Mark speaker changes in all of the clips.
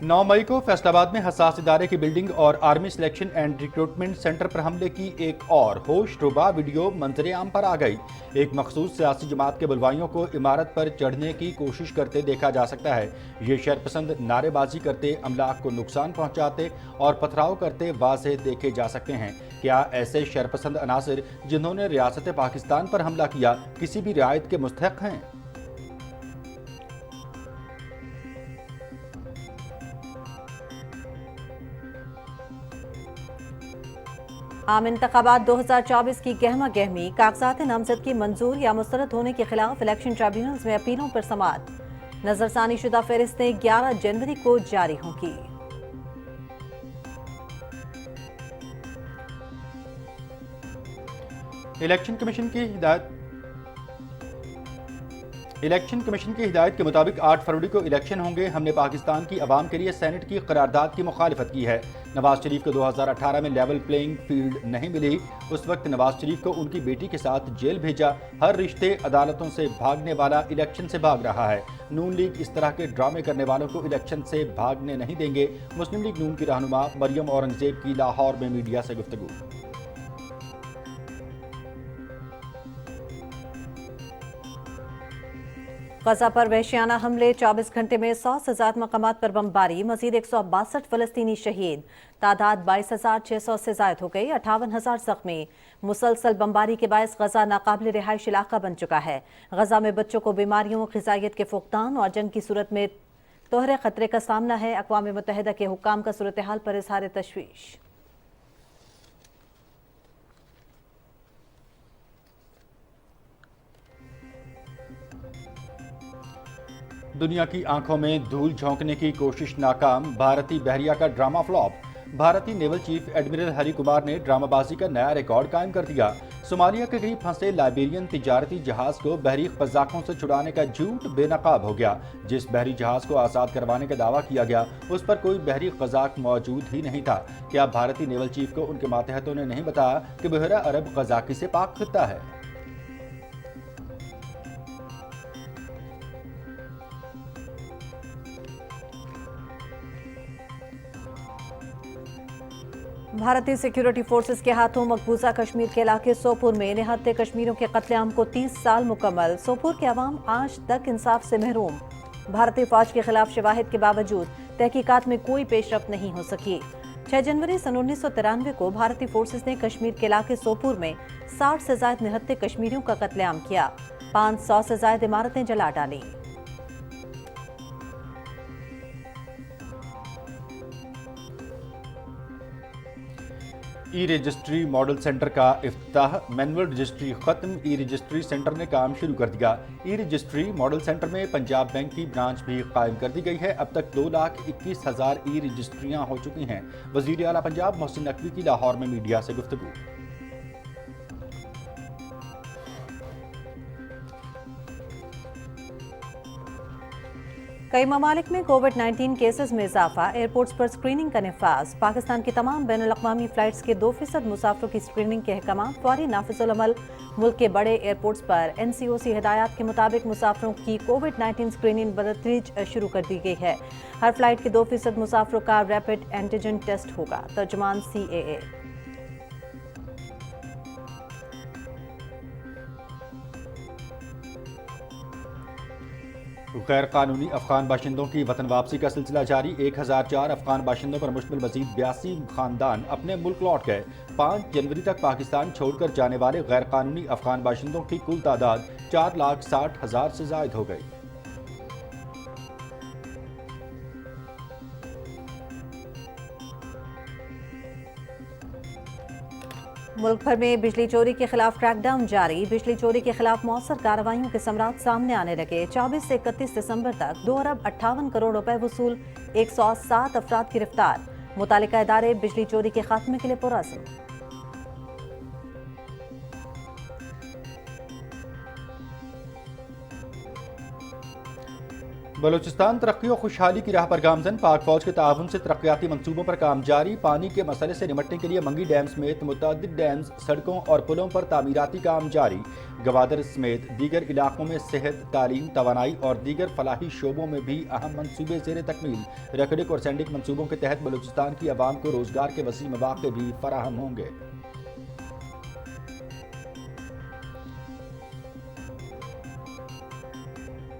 Speaker 1: 9 मई को फैसलाबाद में हसास इदारे की बिल्डिंग और army selection and recruitment centre पर हमले की एक और होश रुबा वीडियो मंजरे आम पर आ गई। एक मखसूस सियासी जमात के बुलवाइयों को इमारत पर चढ़ने की कोशिश करते देखा जा सकता है। ये शरपसंद नारेबाजी करते, अमलाक को नुकसान पहुंचाते और पथराव करते वाज़ेह देखे जा सकते हैं। क्या ऐसे शरपसंद अनासिर जिन्होंने रियासत पाकिस्तान पर हमला किया किसी भी रियायत के मुस्तहक हैं?
Speaker 2: आम इंतखाबात 2024 की गहमा गहमी, कागजात नामजद की मंजूर या मुस्तरद होने के खिलाफ इलेक्शन ट्रिब्यूनल्स में अपीलों पर समाअत। नजरसानी शुदा फहरिस्तें 11 जनवरी को जारी होंगी।
Speaker 1: इलेक्शन कमीशन की हिदायत के मुताबिक 8 फरवरी को इलेक्शन होंगे। हमने पाकिस्तान की आवाम के लिए सेनेट की करारदाद की मुखालिफत की है। नवाज शरीफ को 2018 में लेवल प्लेइंग फील्ड नहीं मिली। उस वक्त नवाज शरीफ को उनकी बेटी के साथ जेल भेजा। हर रिश्ते अदालतों से भागने वाला इलेक्शन से भाग रहा है। नून लीग इस तरह के ड्रामे करने वालों को इलेक्शन से भागने नहीं देंगे। मुस्लिम लीग नून की रहनुमा मरियम औरंगजेब की लाहौर में मीडिया से गुफ्तगू।
Speaker 2: गजा पर वहशियाना हमले, 24 घंटे में 100 से ज्यादा मकामात पर बमबारी, मजीद 162 फलस्तीनी शहीद, तादाद 22,600 से जायद हो गई, 58,000 जख्मी। मुसलसल बमबारी के बायस गजा नाकाबिल रिहाइश इलाका बन चुका है। गजा में बच्चों को बीमारियों, ग़िज़ाइयत के फुकदान और जंग की सूरत में तोहरे खतरे का सामना है। अक़वाम मुत्तहिदा के हुक्काम का सूरत हाल पर इज़हार तशवीश।
Speaker 1: दुनिया की आंखों में धूल झोंकने की कोशिश नाकाम, भारतीय बहरिया का ड्रामा फ्लॉप। भारतीय naval chief admiral Hari Kumar ने ड्रामाबाजी का नया रिकॉर्ड कायम कर दिया। सोमालिया के करीब फंसे लाइबेरियन तिजारती जहाज को बहरी कज़ाकों से छुड़ाने का झूठ बेनकाब हो गया। जिस बहरी जहाज को आज़ाद करवाने का दावा किया गया उस पर कोई बहरी कज़ाक मौजूद ही नहीं था। क्या भारतीय नेवल चीफ को उनके मातहतों ने नहीं बताया कि बहरा अरब कज़ाकी से पाक खित्ता है?
Speaker 2: भारतीय सिक्योरिटी फोर्सेस के हाथों मकबूजा कश्मीर के इलाके सोपुर में निहत्थे कश्मीरियों के कत्लेआम को 30 साल मुकम्मल। सोपुर के अवाम आज तक इंसाफ से महरूम। भारतीय फौज के खिलाफ शवाहिद के बावजूद तहकीकात में कोई पेशरफ्त नहीं हो सकी। 6 जनवरी सन 1993 को भारतीय फोर्सेस ने कश्मीर के इलाके सोपुर में 60 से ज्यादा निहत्थे कश्मीरियों का कत्लेआम किया। 500 से ज्यादा इमारतें जला डाली।
Speaker 1: ई रजिस्ट्री मॉडल सेंटर का इफ्तिताह, मैनुअल रजिस्ट्री खत्म, ई रजिस्ट्री सेंटर ने काम शुरू कर दिया। ई रजिस्ट्री मॉडल सेंटर में पंजाब बैंक की ब्रांच भी कायम कर दी गई है। अब तक 2,21,000 ई रजिस्ट्रियां हो चुकी हैं। वजीर आला पंजाब मोहसिन नकवी की लाहौर में मीडिया से गुफ्तगू।
Speaker 2: कई ममालिक में कोविड-19 केसेस में इजाफा, एयरपोर्ट्स पर स्क्रीनिंग का निफाज। पाकिस्तान की तमाम बैनुल-अक़वामी फ्लाइट्स के 2% मुसाफिरों की स्क्रीनिंग के अहकाम फौरी नाफिजुल अमल। मुल्क के बड़े एयरपोर्ट्स पर NCOC हिदायत के मुताबिक मुसाफिरों की कोविड-19 स्क्रीनिंग बतदरीज शुरू कर दी गई है। हर फ्लाइट के 2% मुसाफिरों का रैपिड एंटीजन टेस्ट होगा। तर्जुमान CAA।
Speaker 1: गैर कानूनी अफगान बाशिंदों की वतन वापसी का सिलसिला जारी। 1004 अफगान बाशिंदों पर मुश्तमिल मजीद 82 खानदान अपने मुल्क लौट गए। 5 जनवरी तक पाकिस्तान छोड़कर जाने वाले गैर कानूनी अफगान बाशिंदों की कुल तादाद 4,60,000 से जायद हो गई।
Speaker 2: मुल्क भर में बिजली चोरी के खिलाफ क्रैकडाउन जारी। बिजली चोरी के खिलाफ मौसर कार्रवाइयों के समरात सामने आने लगे। 24 से 31 दिसंबर तक 2 अरब 58 करोड़ रुपए वसूल, 107 अफराद गिरफ्तार। मुतालिका इदारे बिजली चोरी के खात्मे के लिए पुरअज़्म।
Speaker 1: بلوچستان ترقی و خوشحالی کی راہ پر گامزن، پاک فوج کے تعاون سے ترقیاتی منصوبوں پر کام جاری، پانی کے مسئلے سے نمٹنے کے لیے منگی ڈیم سمیت متعدد ڈیمز، سڑکوں اور پلوں پر تعمیراتی کام جاری، گوادر سمیت دیگر علاقوں میں صحت، تعلیم، توانائی اور دیگر فلاحی شعبوں میں بھی اہم منصوبے زیر تکمیل، ریکڈک اور سینڈک منصوبوں کے تحت بلوچستان کی عوام کو روزگار کے وسیع مواقع بھی فراہم ہوں گے۔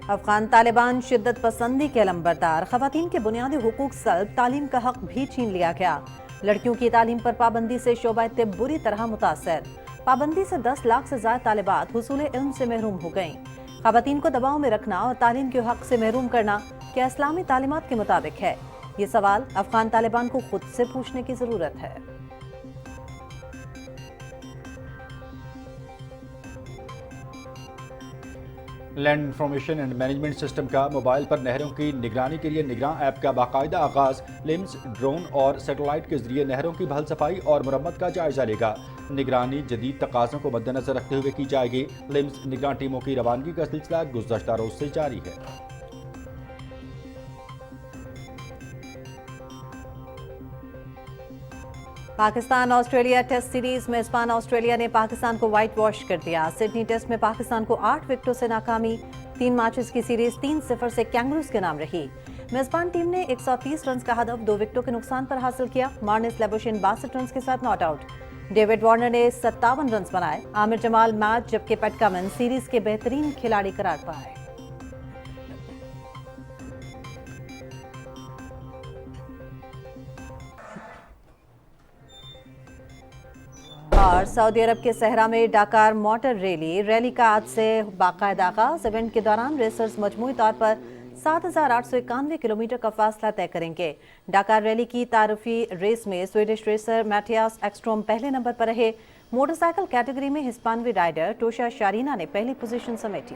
Speaker 2: افغان طالبان شدت پسندی کے علمبردار، خواتین کے بنیادی حقوق سلب، تعلیم کا حق بھی چھین لیا گیا، لڑکیوں کی تعلیم پر پابندی سے شعبہ طب بری طرح متاثر، پابندی سے 10 لاکھ سے زائد طالبات حصول علم سے محروم ہو گئیں۔ خواتین کو دباؤ میں رکھنا اور تعلیم کے حق سے محروم کرنا کیا اسلامی تعلیمات کے مطابق ہے؟ یہ سوال افغان طالبان کو خود سے پوچھنے کی ضرورت ہے۔
Speaker 1: Land information and management system کا موبائل پر نہروں کی نگرانی کے لیے نگراں ایپ کا باقاعدہ آغاز، لمز، ڈرون اور سیٹلائٹ کے ذریعے نہروں کی بحال صفائی اور مرمت کا جائزہ لے گا۔ نگرانی جدید تقاضوں کو مد نظر رکھتے ہوئے کی جائے گی۔ لمز نگراں ٹیموں کی روانگی کا سلسلہ گزشتہ روز سے جاری ہے۔
Speaker 2: پاکستان آسٹریلیا ٹیسٹ سیریز میں میزبان آسٹریلیا نے پاکستان کو وائٹ واش کر دیا۔ سڈنی ٹیسٹ میں پاکستان کو 8 وکٹوں سے ناکامی، 3 میچز کی سیریز 3-0 سے کینگروز کے نام رہی۔ میزبان ٹیم نے 130 رنز کا ہدف 2 وکٹوں کے نقصان پر حاصل کیا۔ مارنس لیبوشن 62 رنز کے ساتھ ناٹ آؤٹ، ڈیوڈ وارنر نے 57 رنز بنائے، عامر جمال میچ جبکہ پیٹ کمن سیریز کے بہترین کھلاڑی قرار پائے۔ اور سعودی عرب کے صحرا میں ڈاکار موٹر ریلی کا آج سے باقاعدہ آغاز، ایونٹ کے دوران ریسرز مجموعی طور پر 7891 کلومیٹر کا فاصلہ طے کریں گے۔ ڈاکار ریلی کی تعارفی ریس میں سویڈش ریسر میٹیاس ایکسٹروم پہلے نمبر پر رہے۔ موٹر سائیکل کیٹیگری میں ہسپانوی رائیڈر ٹوشا شارینا نے پہلی پوزیشن سمیٹی۔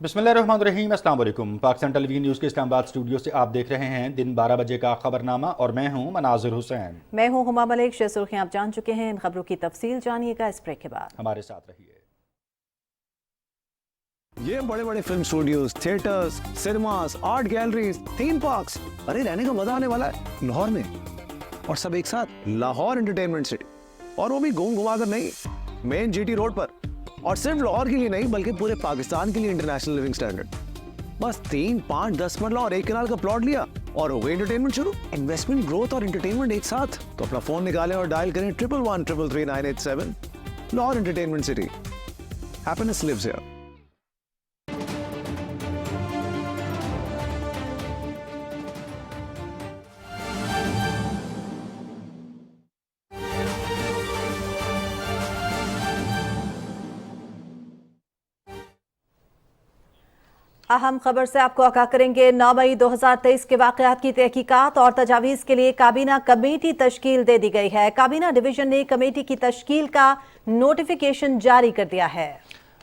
Speaker 1: بسم اللہ الرحمن الرحیم، السلام علیکم۔ پاکستان ٹیلی ویژن نیوز کے اسلام آباد اسٹوڈیو سے آپ دیکھ رہے ہیں دن 12 بجے کا خبرنامہ اور میں ہوں مناظر حسین۔
Speaker 2: میں ہوں ہما ملک۔ شہ سرخیاں آپ جان چکے ہیں، ان خبروں کی تفصیل جانیے گا اس بریک کے بعد۔
Speaker 1: ہمارے ساتھ رہیے۔
Speaker 3: یہ بڑے بڑے film studios, theatres, cinemas, art galleries, theme parks, ارے رہنے کا مزہ آنے والا ہے لاہور میں، اور سب ایک ساتھ لاہور انٹرٹینمنٹ سٹی، اور وہ بھی گھما کر نہیں، مین جی ٹی روڈ پر، اور صرف لاہور کے لیے نہیں بلکہ پورے پاکستان کے لیے انٹرنیشنل لیونگ سٹینڈرڈ۔ بس 3، 5، 10 مرلہ اور 1 کنال کا پلاٹ لیا اور ہو گئی انٹرٹینمنٹ شروع۔ انویسٹمنٹ، گروتھ اور انٹرٹینمنٹ ایک ساتھ، تو اپنا فون نکالیں اور ڈائل کریں 1113333987۔ Lahore entertainment city, happiness lives here.
Speaker 2: اہم خبر سے آپ کو آگاہ کریں گے۔ 9 مئی 2023 کے واقعات کی تحقیقات اور تجاویز کے لیے کابینہ کمیٹی تشکیل دے دی گئی ہے۔ کابینہ ڈویژن نے کمیٹی کی تشکیل کا نوٹیفیکیشن جاری کر دیا ہے۔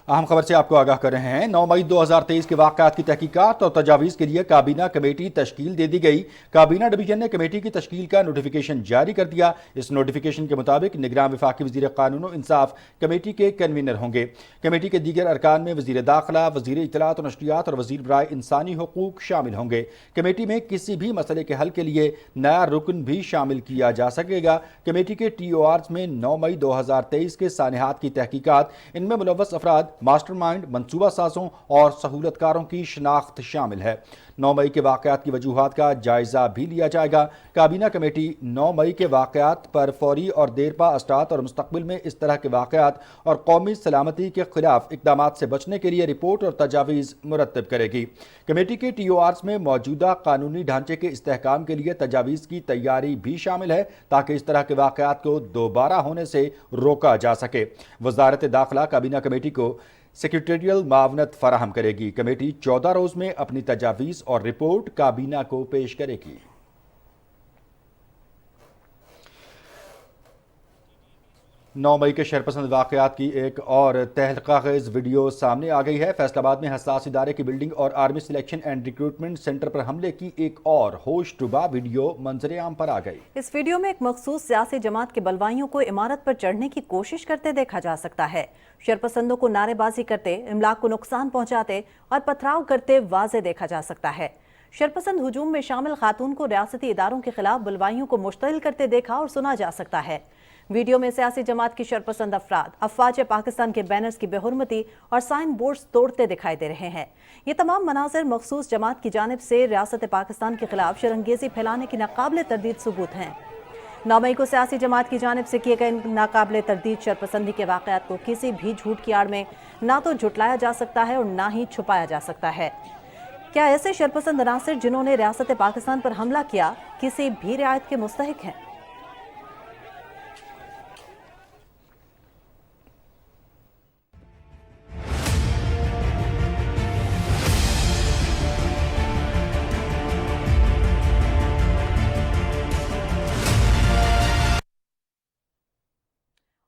Speaker 1: اہم خبر سے آپ کو آگاہ کر رہے ہیں۔ 9 مئی 2023 کے واقعات کی تحقیقات اور تجاویز کے لیے کابینہ کمیٹی تشکیل دے دی گئی۔ کابینہ ڈویژن نے کمیٹی کی تشکیل کا نوٹیفیکیشن جاری کر دیا۔ اس نوٹیفیکیشن کے مطابق نگراں وفاقی وزیر قانون و انصاف کمیٹی کے کنوینر ہوں گے۔ کمیٹی کے دیگر ارکان میں وزیر داخلہ، وزیر اطلاعات و نشریات اور وزیر برائے انسانی حقوق شامل ہوں گے۔ کمیٹی میں کسی بھی مسئلے کے حل کے لیے نیا رکن بھی شامل کیا جا سکے گا۔ کمیٹی کے ٹی او آرز میں 9 مئی 2023 کے سانحات کی تحقیقات، ان میں ملوث افراد، ماسٹر مائنڈ، منصوبہ سازوں اور سہولت کاروں کی شناخت شامل ہے۔ 9 مئی کے واقعات کی وجوہات کا جائزہ بھی لیا جائے گا۔ کابینہ کمیٹی 9 مئی کے واقعات پر فوری اور دیرپا اسٹات اور مستقبل میں اس طرح کے واقعات اور قومی سلامتی کے خلاف اقدامات سے بچنے کے لیے رپورٹ اور تجاویز مرتب کرے گی۔ کمیٹی کے ٹی او آرز میں موجودہ قانونی ڈھانچے کے استحکام کے لیے تجاویز کی تیاری بھی شامل ہے تاکہ اس طرح کے واقعات کو دوبارہ ہونے سے روکا جا سکے۔ وزارت داخلہ کابینہ کمیٹی کو سیکریٹریل معاونت فراہم کرے گی۔ کمیٹی 14 روز میں اپنی تجاویز اور رپورٹ کابینہ کو پیش کرے گی۔ 9 मई के शरपसंद वाक़यात की एक और तहलका खेज वीडियो सामने आ गई है। फैसलाबाद में हसास इदारे की बिल्डिंग और army selection and recruitment centre पर हमले की एक और होशरुबा वीडियो मंजरे आम पर आ गई।
Speaker 2: इस वीडियो में एक मखसूस सियासी जमात के बलवाइयों को इमारत पर चढ़ने की कोशिश करते देखा जा सकता है। शरपसंदों को नारेबाजी करते, इमलाक को नुकसान पहुंचाते और पथराव करते वाज़े देखा जा सकता है। शरपसंद हुजूम में शामिल खातून को रियासती इदारों के खिलाफ बलवाइयों को मुश्तइल करते देखा और सुना जा सकता है। वीडियो में सियासी जमात की शरपसंद अफराद अफवाज पाकिस्तान के बैनर्स की बेहुरमती और साइन बोर्ड्स तोड़ते दिखाई दे रहे हैं। ये तमाम मनाज़िर मखसूस जमात की जानिब से रियासत पाकिस्तान के खिलाफ शरंगेज़ी फैलाने की नाकाबिले तरदीद सबूत हैं। 9 मई को सियासी जमात की जानिब से किए गए नाकाबिले तरदीद शरपसंदी के वाक़यात को किसी भी झूठ की आड़ में ना तो झुटलाया जा सकता है और ना ही छुपाया जा सकता है। क्या ऐसे शरपसंद अनासिर जिन्होंने रियासत पाकिस्तान पर हमला किया किसी भी रियायत के मुस्तहिक हैं?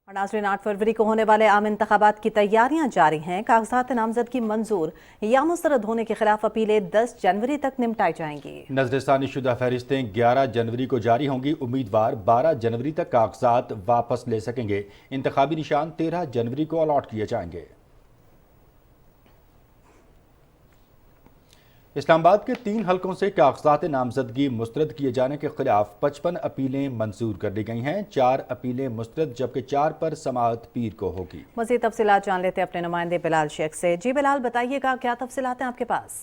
Speaker 2: और नाज़रीन, 8 फरवरी को होने वाले आम इंतखाबात की तैयारियां जारी हैं। कागजात नामजदगी मंजूर या मुस्तरद होने के खिलाफ अपीलें 10 जनवरी तक निपटाई जाएंगी।
Speaker 1: नजरसानी शुदा फहरिस्तें 11 जनवरी को जारी होंगी। उम्मीदवार 12 जनवरी तक कागजात वापस ले सकेंगे। इंतखाबी निशान 13 जनवरी को अलॉट किए जाएंगे। इस्लामाबाद के 3 हलकों से कागजात नामजदगी मुस्तरद किए जाने के खिलाफ 55 अपीलें मंजूर कर ली गई हैं। 4 अपीलें मुस्तरद जबकि 4 पर समाअत पीर को होगी।
Speaker 2: मज़ीद तफसीलात जान लेते हैं अपने नुमाइंदे बिलाल शेख से। जी बिलाल, बताइएगा क्या तफसीलात हैं आपके पास?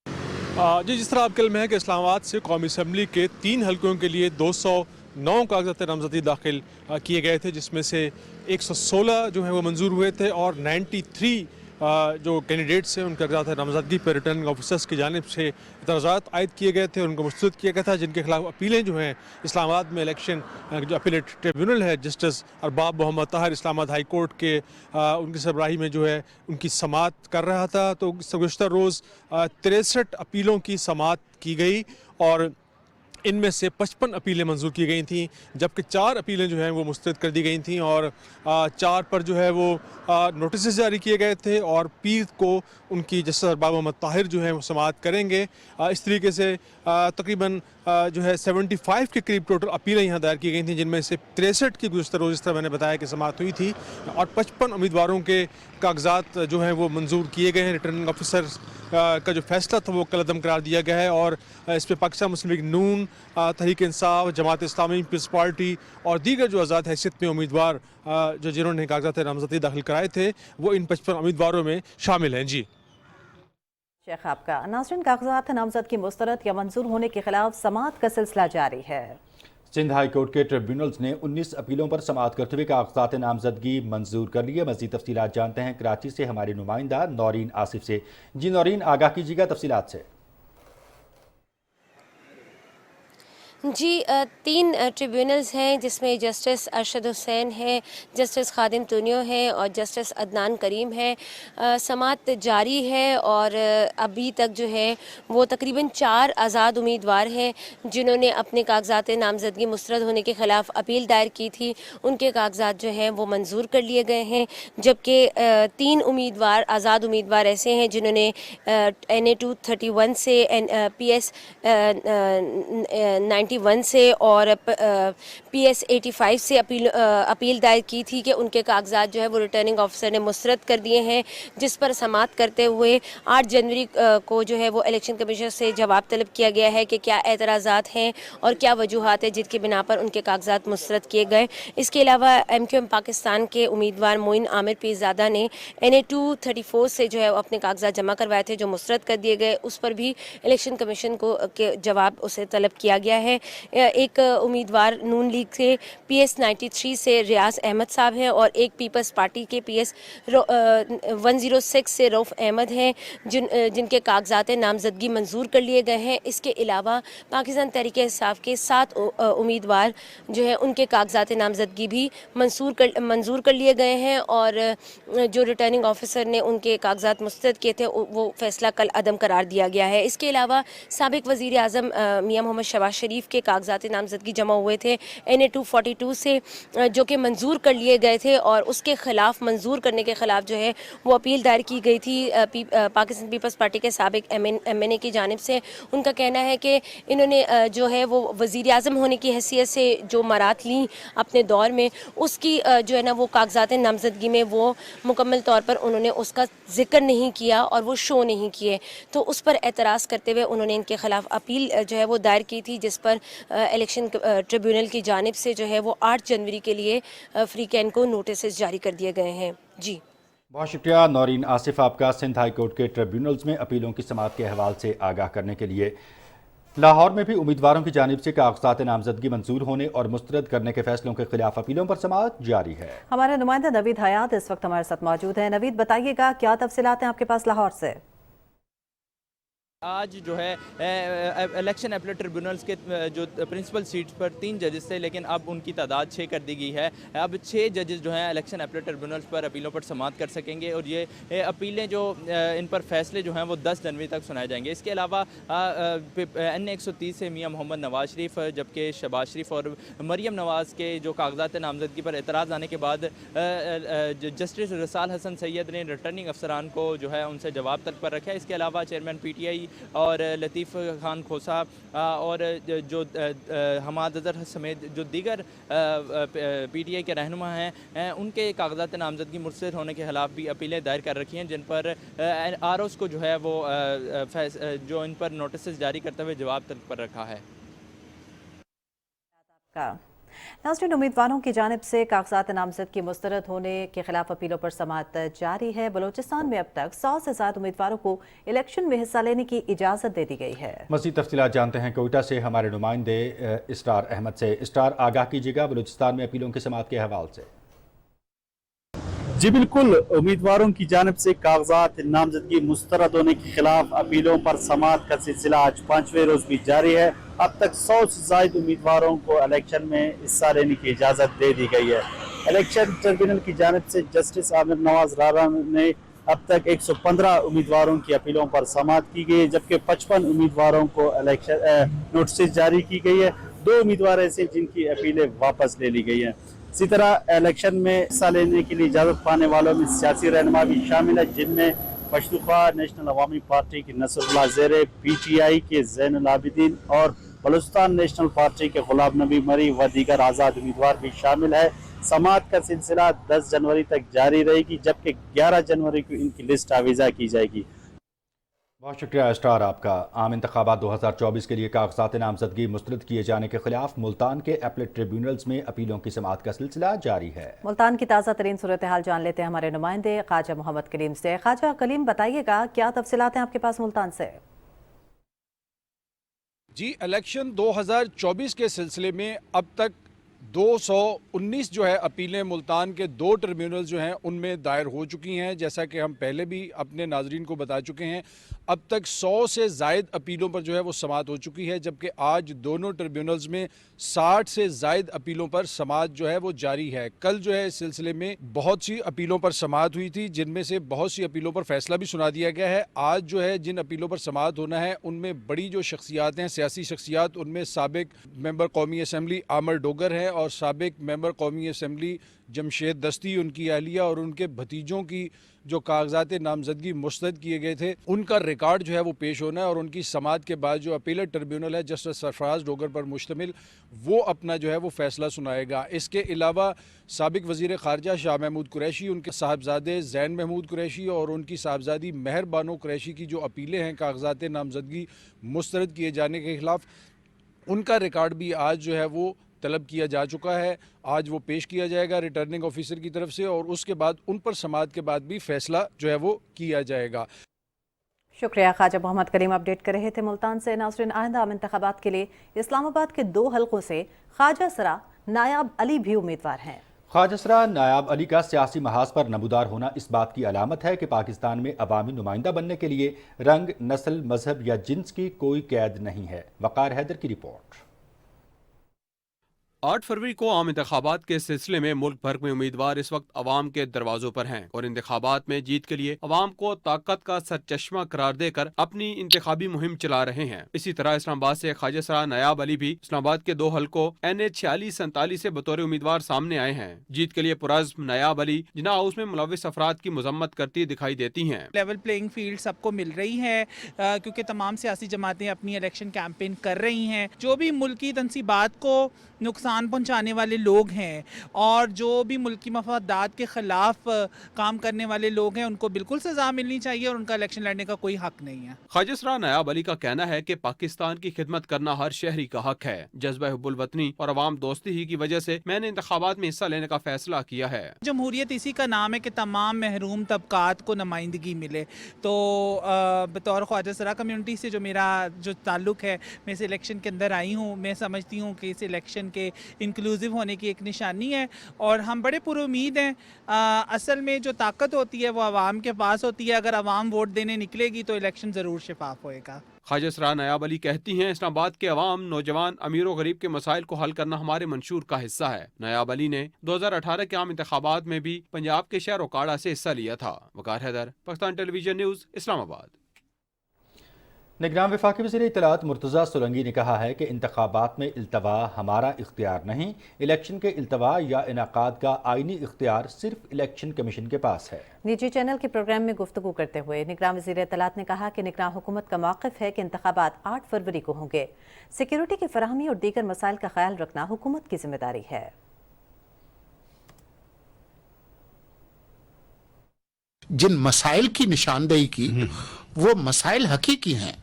Speaker 4: जी, जिस तरह आपके इल्म है कि इस्लामाबाद से कौमी असम्बली के 3 हलकों के लिए 209 कागजात नामजदगी दाखिल किए गए थे, जिसमें से 116 जो है वो मंजूर हुए थे और 93 जो कैंडिडेट्स हैं उनके कागजात नामजदगी पर रिटर्निंग ऑफिसर्स की जानिब से इतराज़ात आयद किए गए थे, उनको मुस्तरद किया गया था, जिनके खिलाफ अपीलें जो हैं इस्लामाबाद में इलेक्शन जो अपीलेट ट्रिब्यूनल है justice Arbab Mohammad Tahir Islamabad high court के उनकी सरबराही में जो है उनकी समाअत कर रहा था। तो गुज़श्ता रोज़ 63 अपीलों की समाअत की गई और इनमें से 55 अपीलें मंजूर की गई थीं, जबकि 4 अपीलें जो हैं वो मुस्तरद कर दी गई थीं और 4 पर जो है वो नोटिस जारी किए गए थे और पीर को उनकी जस्टिस अरबाब मोहम्मद ताहिर जो है वो समाअत करेंगे। इस तरीके से तकरीबन जो है 75 के करीब टोटल अपीलें यहाँ दायर की गई थी, जिनमें से 63 की गुज़श्ता रोज़ इस तरह मैंने बताया कि समाअत हुई थी और 55 उम्मीदवारों के कागजात जो हैं वो मंजूर किए गए हैं। रिटर्निंग ऑफिसर का जो फैसला था वो कलअदम करार दिया गया है और इस पर पाकिस्तान मुस्लिम लीग नून, तहरीक इंसाफ, जमात इस्लामी, पीपल्स पार्टी और दीगर जो आज़ाद हैसियत में उम्मीदवार जिन्होंने कागजात नामजदगी दाखिल कराए थे वो इन 55 उम्मीदवारों में शामिल हैं। जी
Speaker 2: शेख, आपका नाज़रीन, कागजात नामजदगी मुस्तरद या मंजूर होने के खिलाफ समाअत का सिलसिला जारी है।
Speaker 1: सिंध हाई कोर्ट के ट्रिब्यूनल्स ने 19 अपीलों पर समाअत करते हुए कागजात नामजदगी मंजूर कर ली है। मज़ीद तफसीलात जानते हैं कराची से हमारे नुमाइंदा नौरीन आसिफ से। जी नौरीन, आगाह कीजिएगा तफसीलात से।
Speaker 5: जी, 3 ट्रिब्यूनल्स हैं जिसमें जस्टिस अरशद हुसैन है, जस्टिस खादिम तुनियो है और जस्टिस अदनान करीम है। समाअत जारी है और अभी तक जो है वो तकरीबन 4 आज़ाद उम्मीदवार हैं जिन्होंने अपने कागजात नामजदगी मुस्तरद होने के ख़िलाफ़ अपील दायर की थी। उनके कागजात जो हैं वो मंजूर कर लिए गए हैं, जबकि 3 उम्मीदवार आज़ाद उम्मीदवार ऐसे हैं जिन्होंने NA 231 से PS 91 से और PS 85 से अपील दायर की थी कि उनके कागजात जो है वो रिटर्निंग ऑफिसर ने मुस्तरद कर दिए हैं, जिस पर समाअत करते हुए 8 जनवरी को जो है वो इलेक्शन कमीशन से जवाब तलब किया गया है कि क्या एतराज़ात हैं और क्या वजूहात है जिनकी बिना पर उनके कागजात मुस्तरद किए गए। इसके अलावा MQM पाकिस्तान के उम्मीदवार मोइन आमिर पीरज़ादा ने NA 234 से जो है अपने कागजात जमा करवाए थे जो मुस्तरद कर दिए गए, उस पर भी इलेक्शन कमीशन को के जवाब उसे तलब किया गया है। एक उम्मीदवार नून लीग से PS 93 से रियाज अहमद साहब हैं और एक पीपल्स पार्टी के PS 106 से रऊफ़ अहमद हैं जिनके कागजात नामजदगी मंजूर कर लिए गए हैं। इसके अलावा पाकिस्तान तहरीक इंसाफ के 7 उम्मीदवार जो है उनके कागजात नामजदगी भी मंजूर कर लिए गए हैं और जो रिटर्निंग ऑफिसर ने उनके कागजात मुस्तरद किए थे वो फैसला कल अदम करार दिया गया है। इसके अलावा साबिक वज़ीर आज़म मियां मोहम्मद शहबाज शरीफ चीफ के कागजात नामजदगी जमा हुए थे NA 242 से, जो कि मंजूर कर लिए गए थे, और उसके ख़िलाफ़ मंजूर करने के ख़िलाफ़ जो है वो अपील दायर की गई थी पाकिस्तान पीपल्स पार्टी के साबिक MNA की जानिब से। उनका कहना है कि इन्होंने जो है वो वज़ीर आज़म होने की हैसियत से जो मरात ली अपने दौर में, उसकी जो है ना वो कागजात नामजदगी में वो मुकम्मल तौर पर उन्होंने उसका जिक्र नहीं किया और वो शो नहीं किए। तो उस पर एतराज़ करते हुए उन्होंने इनके ख़िलाफ़ अपील जो है वो दायर की थी, जिस पर इलेक्शन ट्रिब्यूनल की जानिब से जो है वो 8 जनवरी के लिए फ्री कैन को नोटिस जारी कर दिए गए हैं। जी,
Speaker 1: बहुत शुक्रिया नौरीन आसिफ आपका। सिंध हाई कोर्ट के ट्रिब्यूनल्स में अपीलों की समाअत के हवाले से आगाह करने के लिए। लाहौर में भी उम्मीदवारों की जानिब से कागजात नामजदगी मंजूर होने और मुस्तरद करने के फैसलों के खिलाफ अपीलों पर समाअत जारी है।
Speaker 2: हमारे नुमाइंदा नवीद हयात इस वक्त हमारे साथ मौजूद है। नवीद, बताइएगा क्या तफसीलात हैं आपके पास लाहौर से?
Speaker 6: आज जो है इलेक्शन अपीलेट ट्रिब्यूनल्स के जो प्रिंसिपल सीट्स पर 3 जजेस थे, लेकिन अब उनकी तादाद 6 कर दी गई है। अब 6 जजेस जो हैं इलेक्शन अपीलेट ट्रिब्यूनल्स पर अपीलों पर समाअत कर सकेंगे, और ये अपीलें जो इन पर फैसले जो हैं वो 10 जनवरी तक सुनाए जाएंगे। इसके अलावा NA 130 से मियां मोहम्मद नवाज शरीफ, जबकि शहबाज शरीफ और मरियम नवाज़ के जो कागजात नामजदगी पर एतराज़ आने के बाद जस्टिस रसाल हसन सैयद ने रिटर्निंग अफसरान को जो है उनसे जवाब तलब पर रखा है। इसके अलावा चेयरमैन PTI और लतीफ़ खान खोसा और जो हमाद अज़हर समेत जो दीगर PTI के रहनुमा हैं, उनके कागजात नामजदगी मुस्तरद होने के खिलाफ भी अपीलें दायर कर रखी हैं, जिन पर ROs को जो है वो जो इन पर नोटिस जारी करते हुए जवाब तलब पर रखा है।
Speaker 2: नाज़रीन, उम्मीदवारों की जानिब से कागजात नामजदगी मुस्तरद होने के खिलाफ अपीलों पर समाअत जारी है। बलूचिस्तान में अब तक 100 से ज़्यादा उम्मीदवारों को इलेक्शन में हिस्सा लेने की इजाज़त दे दी गई है।
Speaker 1: मज़ीद तफसीलात जानते हैं कोयटा से हमारे नुमाइंदे इस्टार अहमद से। इस्टार, आगाह कीजिएगा बलूचिस्तान में अपीलों की समाअत के हवाले से।
Speaker 7: जी बिल्कुल, उम्मीदवारों की जानिब से कागजात नामजदगी मुस्तरद होने के खिलाफ अपीलों पर समाअत का सिलसिला आज 5वें रोज भी जारी है। अब तक 100 से ज़ायद उम्मीदवारों को इलेक्शन में हिस्सा लेने की इजाज़त दे दी गई है। इलेक्शन ट्रिब्यूनल की जानिब से जस्टिस आमिर नवाज रारा ने अब तक 115 उम्मीदवारों की अपीलों पर समाअत की गई है, जबकि 55 उम्मीदवारों को इलेक्शन नोटिस जारी की गई है। 2 उम्मीदवार ऐसे जिनकी अपीलें वापस ले ली गई हैं। इसी तरह इलेक्शन में हिस्सा लेने के लिए इजाज़त पाने वालों में सियासी रहनुमा भी शामिल है, जिनमें पश्तूनख्वा नेशनल अवामी पार्टी के नसरुल्लाह ज़ेरे, PTI के ज़ैनुल आबिदीन और बलूचिस्तान नेशनल पार्टी के गुलाम नबी मरी व दीगर आज़ाद उम्मीदवार भी शामिल है। समाअत का सिलसिला 10 जनवरी तक जारी रहेगी, जबकि 11 जनवरी को इनकी लिस्ट आवीज़ा की जाएगी।
Speaker 1: बहुत शुक्रिया स्टार आपका। आम इंतखाबात 2024 के लिए कागजात नामजदगी मुस्तरद किए जाने के खिलाफ मुल्तान के अपीलेट ट्रिब्यूनल्स में अपीलों की समाअत का सिलसिला जारी है। मुल्तान की ताज़ा तरीन सूरत हाल जान लेते हैं हमारे नुमाइंदे ख्वाजा मोहम्मद कलीम से। ख्वाजा कलीम, बताइएगा क्या तफसीलात हैं आपके पास मुल्तान से?
Speaker 8: जी, इलेक्शन 2024 के सिलसिले में अब तक 219 जो है अपीलें मुल्तान के 2 ट्रिब्यूनल जो हैं उनमें दायर हो चुकी हैं। जैसा कि हम पहले भी अपने नाजरीन को बता चुके हैं, अब तक 100 से ज़ायद अपीलों पर जो है वो समाअत हो चुकी है, जबकि आज दोनों ट्रिब्यूनल्स में 60 से ज़ायद अपीलों पर समाअत जो है वो जारी है। कल जो है इस सिलसिले में बहुत सी अपीलों पर समाअत हुई थी, जिनमें से बहुत सी अपीलों पर फैसला भी सुना दिया गया है। आज जो है जिन अपीलों पर समाअत होना है उनमें बड़ी जो शख्सियात हैं, सियासी शख्सियात, उनमें साबिक मेंबर कौमी असम्बली आमर डोगर हैं और साबिक मेंबर कौमी असम्बली जमशेद दस्ती, उनकी अहलिया और उनके भतीजों की जो कागजात नामजदगी मुस्तरद किए गए थे उनका रिकॉर्ड जो है वो पेश होना है, और उनकी समाअत के बाद जो अपीलेट ट्रिब्यूनल है जस्टिस सरफराज डोगर पर मुश्तमिल, वो अपना जो है वो फैसला सुनाएगा। इसके अलावा साबिक वज़ीर ख़ारजा शाह महमूद कुरैशी, उनके साहबजादे ज़ैन महमूद कुरैशी और उनकी साहबजादी महर बानो कुरैशी की जो अपीलें हैं कागजात नामजदगी मुस्तरद किए जाने के ख़िलाफ़, उनका रिकॉर्ड भी आज जो है वो तलब किया जा चुका है। आज वो पेश किया जाएगा रिटर्निंग ऑफिसर की तरफ से, और उसके बाद उन पर समाअत के बाद भी फैसला जो है वो किया जाएगा।
Speaker 2: शुक्रिया। ख्वाजा मोहम्मद कलीम अपडेट कर रहे थे मुल्तान से। नाज़रीन, आइंदा आम इंतखाबात के लिए इस्लामाबाद के 2 हलकों से ख्वाजा सरा नायाब अली भी उम्मीदवार हैं।
Speaker 1: ख्वाजा सरा नायाब अली का सियासी महाज पर नमूदार होना इस बात की अलामत है कि पाकिस्तान में अवामी नुमाइंदा बनने के लिए रंग, नस्ल, मजहब या जिन्स की कोई कैद नहीं है। वक़ार हैदर की रिपोर्ट।
Speaker 9: 8 फरवरी को आम इंतखाबात के सिलसिले में मुल्क भर में उम्मीदवार इस वक्त अवाम के दरवाजों पर हैं और इंतखाबात में जीत के लिए अवाम को ताकत का सरचश्मा करार देकर अपनी इंतखाबी मुहिम चला रहे हैं। इसी तरह इस्लामाबाद से ख्वाजा सरा नायाब अली भी इस्लामाबाद के 2 हलकों NH 46-47 से बतौर उम्मीदवार सामने आए हैं। जीत के लिए पुरज़्म नायाब अली जिन्ना हाउस में मुलव्विस अफराद की मजम्मत करती दिखाई देती हैं।
Speaker 10: लेवल प्लेइंग फील्ड सबको मिल रही है क्योंकि तमाम सियासी जमातें अपनी इलेक्शन कैंपेन कर रही हैं। जो भी मुल्की तनसीबात को नुकसान पहुंचाने वाले लोग हैं और जो भी मुल्की मफादात के ख़िलाफ़ काम करने वाले लोग हैं उनको बिल्कुल सज़ा मिलनी चाहिए और उनका इलेक्शन लड़ने का कोई हक़ नहीं है।
Speaker 9: ख्वाजा सरा नायाब अली का कहना है कि पाकिस्तान की खिदमत करना हर शहरी का हक है। जज्बा हुब्बुल वतनी और अवाम दोस्ती ही की वजह से मैंने इंतखाबात में हिस्सा लेने का फैसला किया है।
Speaker 10: जमहूरियत इसी का नाम है कि तमाम महरूम तबकात को नुमाइंदगी मिले। तो बतौर ख्वाजा सरा कम्युनिटी से जो मेरा ताल्लुक़ है, मैं इस इलेक्शन के अंदर आई हूँ, मैं समझती हूँ कि इस इलेक्शन के इंक्लूसिव होने की एक निशानी है और हम बड़े पुरुमीद हैं। असल में जो ताकत होती है वो आवाम के पास होती है। अगर आवाम वोट देने निकलेगी तो इलेक्शन ज़रूर शफाफ होएगा।
Speaker 9: ख्वाजा सरा नायाब अली कहती हैं इस्लामाबाद के अवाम, नौजवान, अमीर व गरीब के मसाइल को हल करना हमारे मंशूर का हिस्सा है। नायाब अली ने 2018 के आम इंतखाबात में भी पंजाब के शहर काड़ा से हिस्सा लिया था। वकार हैदर, पाकिस्तान टेलीविजन न्यूज़, इस्लामाबाद।
Speaker 1: निगरान वफाकी वज़ीर इत्तलात मुर्तज़ा सोलंकी ने कहा है कि इंतखाबात में इल्तवा हमारा इख्तियार नहीं, इलेक्शन के इल्तवा या इनाकाद का आइनी इख्तियार सिर्फ इलेक्शन कमीशन के पास है।
Speaker 2: निजी चैनल के प्रोग्राम में गुफ्तगू करते हुए निगरान वज़ीर इत्तलात ने कहा कि निगरान हुकूमत का मौक़िफ़ है कि इंतखाबात 8 फरवरी को होंगे। सिक्योरिटी की फराहमी और दीगर मसाइल का ख्याल रखना हुकूमत की जिम्मेदारी है।
Speaker 11: जिन मसाइल की निशानदेही की वो मसाइल हकीकी हैं,